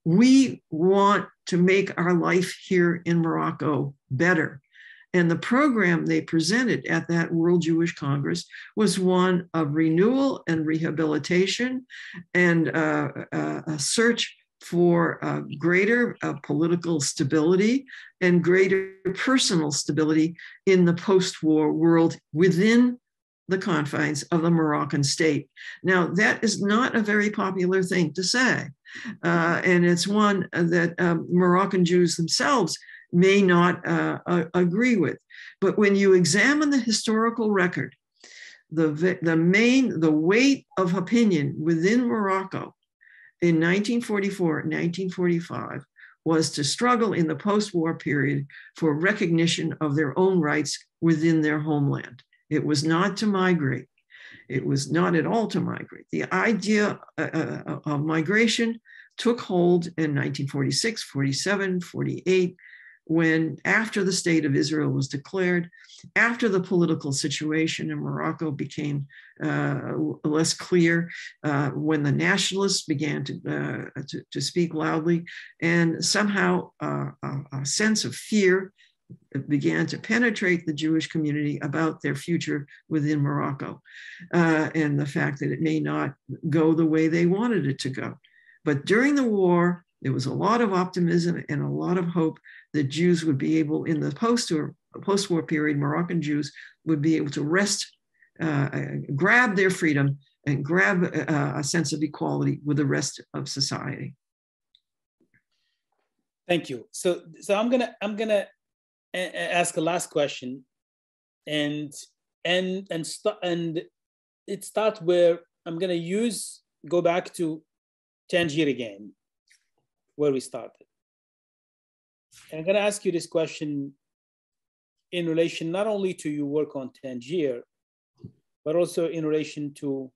We want to make our life here in Morocco better. And the program they presented at that World Jewish Congress was one of renewal and rehabilitation and a search for greater political stability and greater personal stability in the post-war world within the confines of the Moroccan state. Now, that is not a very popular thing to say. And it's one that Moroccan Jews themselves may not agree with. But when you examine the historical record, the weight of opinion within Morocco in 1944, 1945 was to struggle in the post-war period for recognition of their own rights within their homeland. It was not to migrate. It was not at all to migrate. The idea of migration took hold in 1946, 47, 48, when after the state of Israel was declared, after the political situation in Morocco became less clear, when the nationalists began to speak loudly, and somehow a sense of fear began to penetrate the Jewish community about their future within Morocco, and the fact that it may not go the way they wanted it to go. But during the war, there was a lot of optimism and a lot of hope that Jews would be able, in the post-war period, Moroccan Jews would be able to grab their freedom and grab a sense of equality with the rest of society. Thank you. So I'm gonna ask a last question, and it starts where I'm gonna go back to Tangier again, where we started. And I'm going to ask you this question in relation not only to your work on Tangier, but also in relation to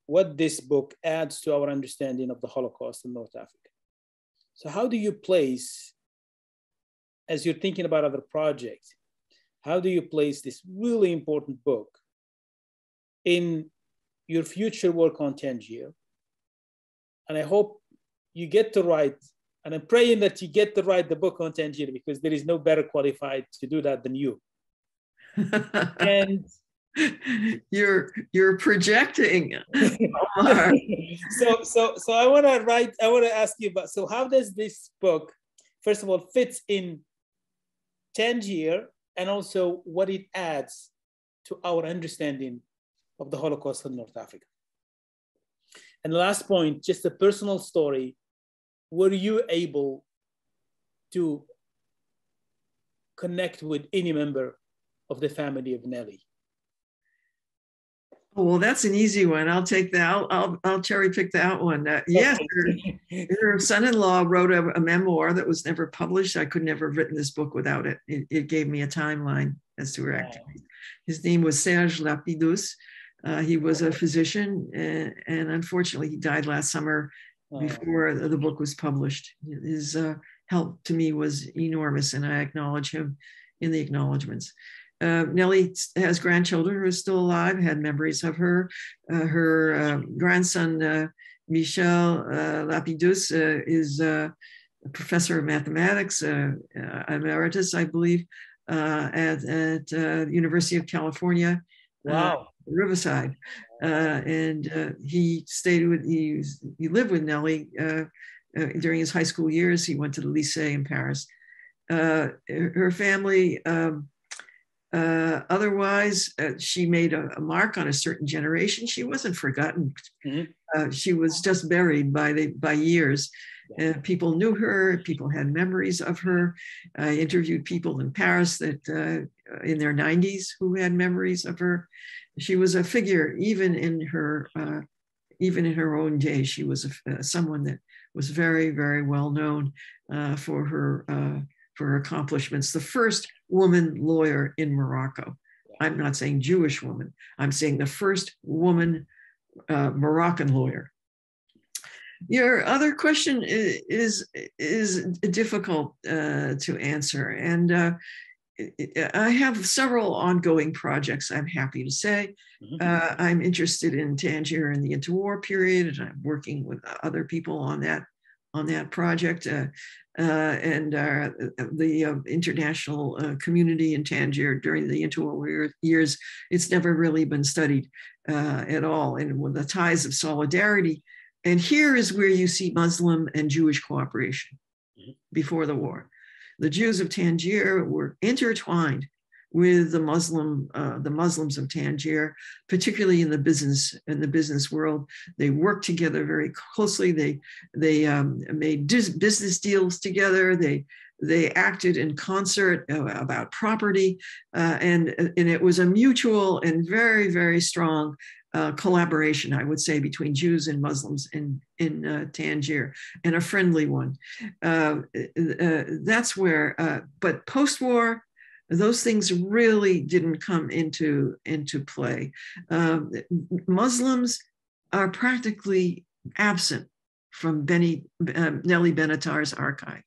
what this book adds to our understanding of the Holocaust in North Africa. So how do you place, as you're thinking about other projects, how do you place this really important book in your future work on Tangier? And I hope you get to write, and I'm praying that you get to write the book on Tangier, because there is no better qualified to do that than you. And you're projecting, Omar. So I want to ask you about, so how does this book, first of all, fits in Tangier, and also what it adds to our understanding of the Holocaust in North Africa? And the last point, just a personal story. Were you able to connect with any member of the family of Nelly? Oh, well, that's an easy one. I'll take that. I'll cherry pick that one. Yes, her son-in-law wrote a memoir that was never published. I could never have written this book without it. It gave me a timeline as to her activities. His name was Serge Lapidus. He was a physician, and unfortunately, he died last summer before the book was published. His help to me was enormous, and I acknowledge him in the acknowledgements. Nelly has grandchildren who are still alive, had memories of her. Her grandson, Michel Lapidus, is a professor of mathematics, emeritus, I believe, at University of California, wow. Riverside. And he lived with Nelly during his high school years. He went to the Lycée in Paris. Her family, otherwise, she made a mark on a certain generation. She wasn't forgotten. Mm-hmm. She was just buried by years. People knew her. People had memories of her. I interviewed people in Paris that in their 90s who had memories of her. She was a figure, even in her own day. She was someone that was very, very well known for her accomplishments. The first woman lawyer in Morocco. I'm not saying Jewish woman. I'm saying the first woman Moroccan lawyer. Your other question is difficult to answer, and I have several ongoing projects, I'm happy to say. Mm-hmm. I'm interested in Tangier in the interwar period, and I'm working with other people on that project. And the international community in Tangier during the interwar years, it's never really been studied at all. And with the ties of solidarity, and here is where you see Muslim and Jewish cooperation before the war. The Jews of Tangier were intertwined with the Muslims of Tangier, particularly in the business world. They worked together very closely. They made business deals together. They acted in concert about property, and it was a mutual and very, very strong collaboration, I would say, between Jews and Muslims in Tangier, and a friendly one. That's where, but post-war, those things really didn't come into play. Muslims are practically absent from Nelly Benatar's archive.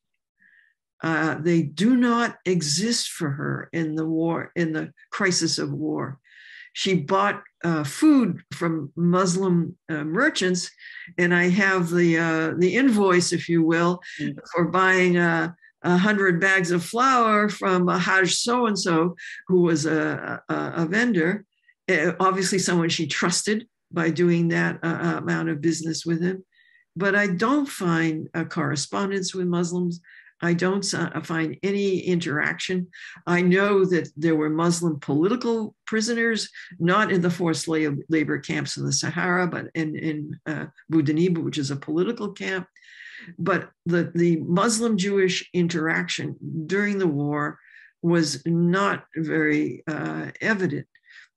They do not exist for her in the war, in the crisis of war. She bought food from Muslim merchants, and I have the invoice, if you will, for buying 100 bags of flour from Haj so-and-so, who was a vendor, obviously someone she trusted by doing that amount of business with him. But I don't find a correspondence with Muslims. I don't find any interaction. I know that there were Muslim political prisoners, not in the forced labor camps in the Sahara, but in Boudeniba, which is a political camp. But the Muslim-Jewish interaction during the war was not very evident.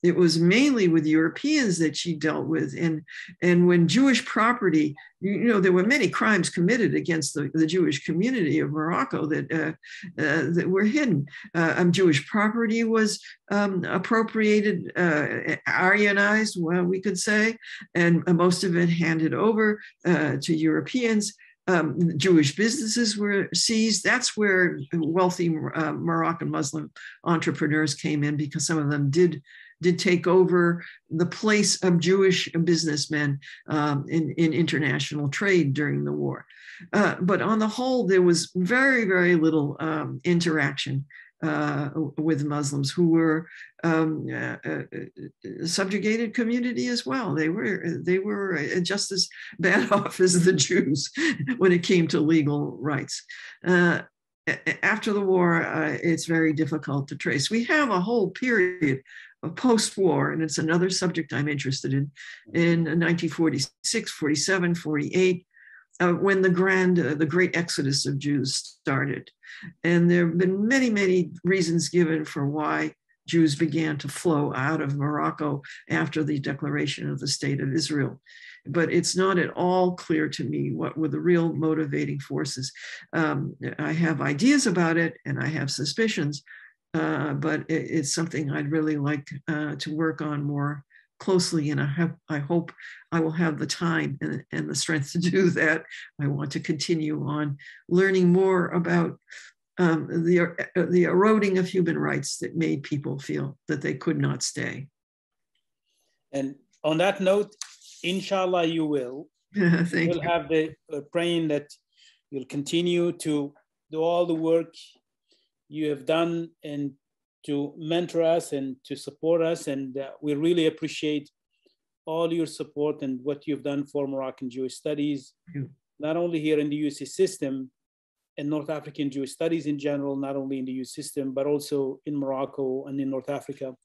It was mainly with Europeans that she dealt with. And when Jewish property, there were many crimes committed against the Jewish community of Morocco that were hidden. Jewish property was appropriated, Aryanized, well, we could say, and most of it handed over to Europeans. Jewish businesses were seized. That's where wealthy Moroccan Muslim entrepreneurs came in, because some of them did take over the place of Jewish businessmen in international trade during the war. But on the whole, there was very, very little interaction with Muslims, who were a subjugated community as well. They were just as bad off as the Jews when it came to legal rights. After the war, it's very difficult to trace. We have a whole period of post-war, and it's another subject I'm interested in 1946, 47, 48, when the great exodus of Jews started. And there have been many, many reasons given for why Jews began to flow out of Morocco after the declaration of the State of Israel. But it's not at all clear to me what were the real motivating forces. I have ideas about it, and I have suspicions, but it's something I'd really like to work on more closely, and I hope I will have the time and the strength to do that. I want to continue on learning more about the eroding of human rights that made people feel that they could not stay. And on that note, inshallah, you will. Thank We'll you. have the praying that you'll continue to do all the work you have done and to mentor us and to support us. And we really appreciate all your support and what you've done for Moroccan Jewish studies, not only here in the UC system and North African Jewish studies in general, not only in the UC system, but also in Morocco and in North Africa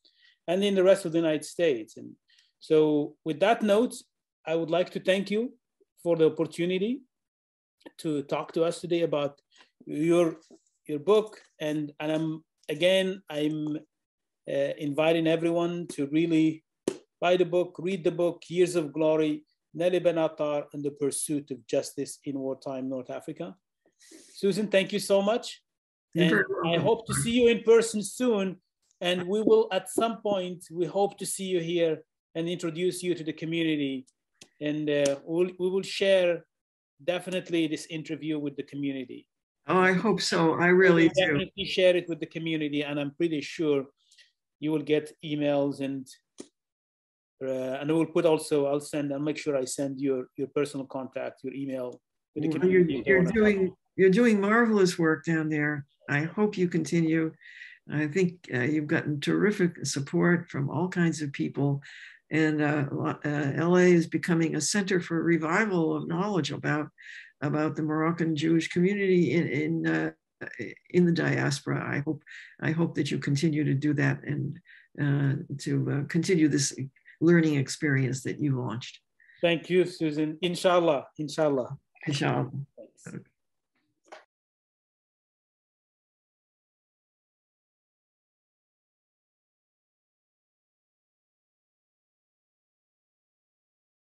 and in the rest of the United States. And so with that note, I would like to thank you for the opportunity to talk to us today about your book. And I'm inviting everyone to really buy the book, read the book, Years of Glory, Nelly Benatar and the Pursuit of Justice in Wartime North Africa. Susan, thank you so much. And I hope to see you in person soon. And we will, at some point, we hope to see you here and introduce you to the community. And we will share definitely this interview with the community. Oh, I hope so. I really do. Definitely share it with the community, and I'm pretty sure you will get emails and I will put also. I'll make sure I send your personal contact, your email with the community. You're doing marvelous work down there. I hope you continue. I think you've gotten terrific support from all kinds of people. And LA is becoming a center for revival of knowledge about the Moroccan Jewish community in the diaspora. I hope that you continue to do that and to continue this learning experience that you launched. Thank you, Susan. Inshallah. Inshallah.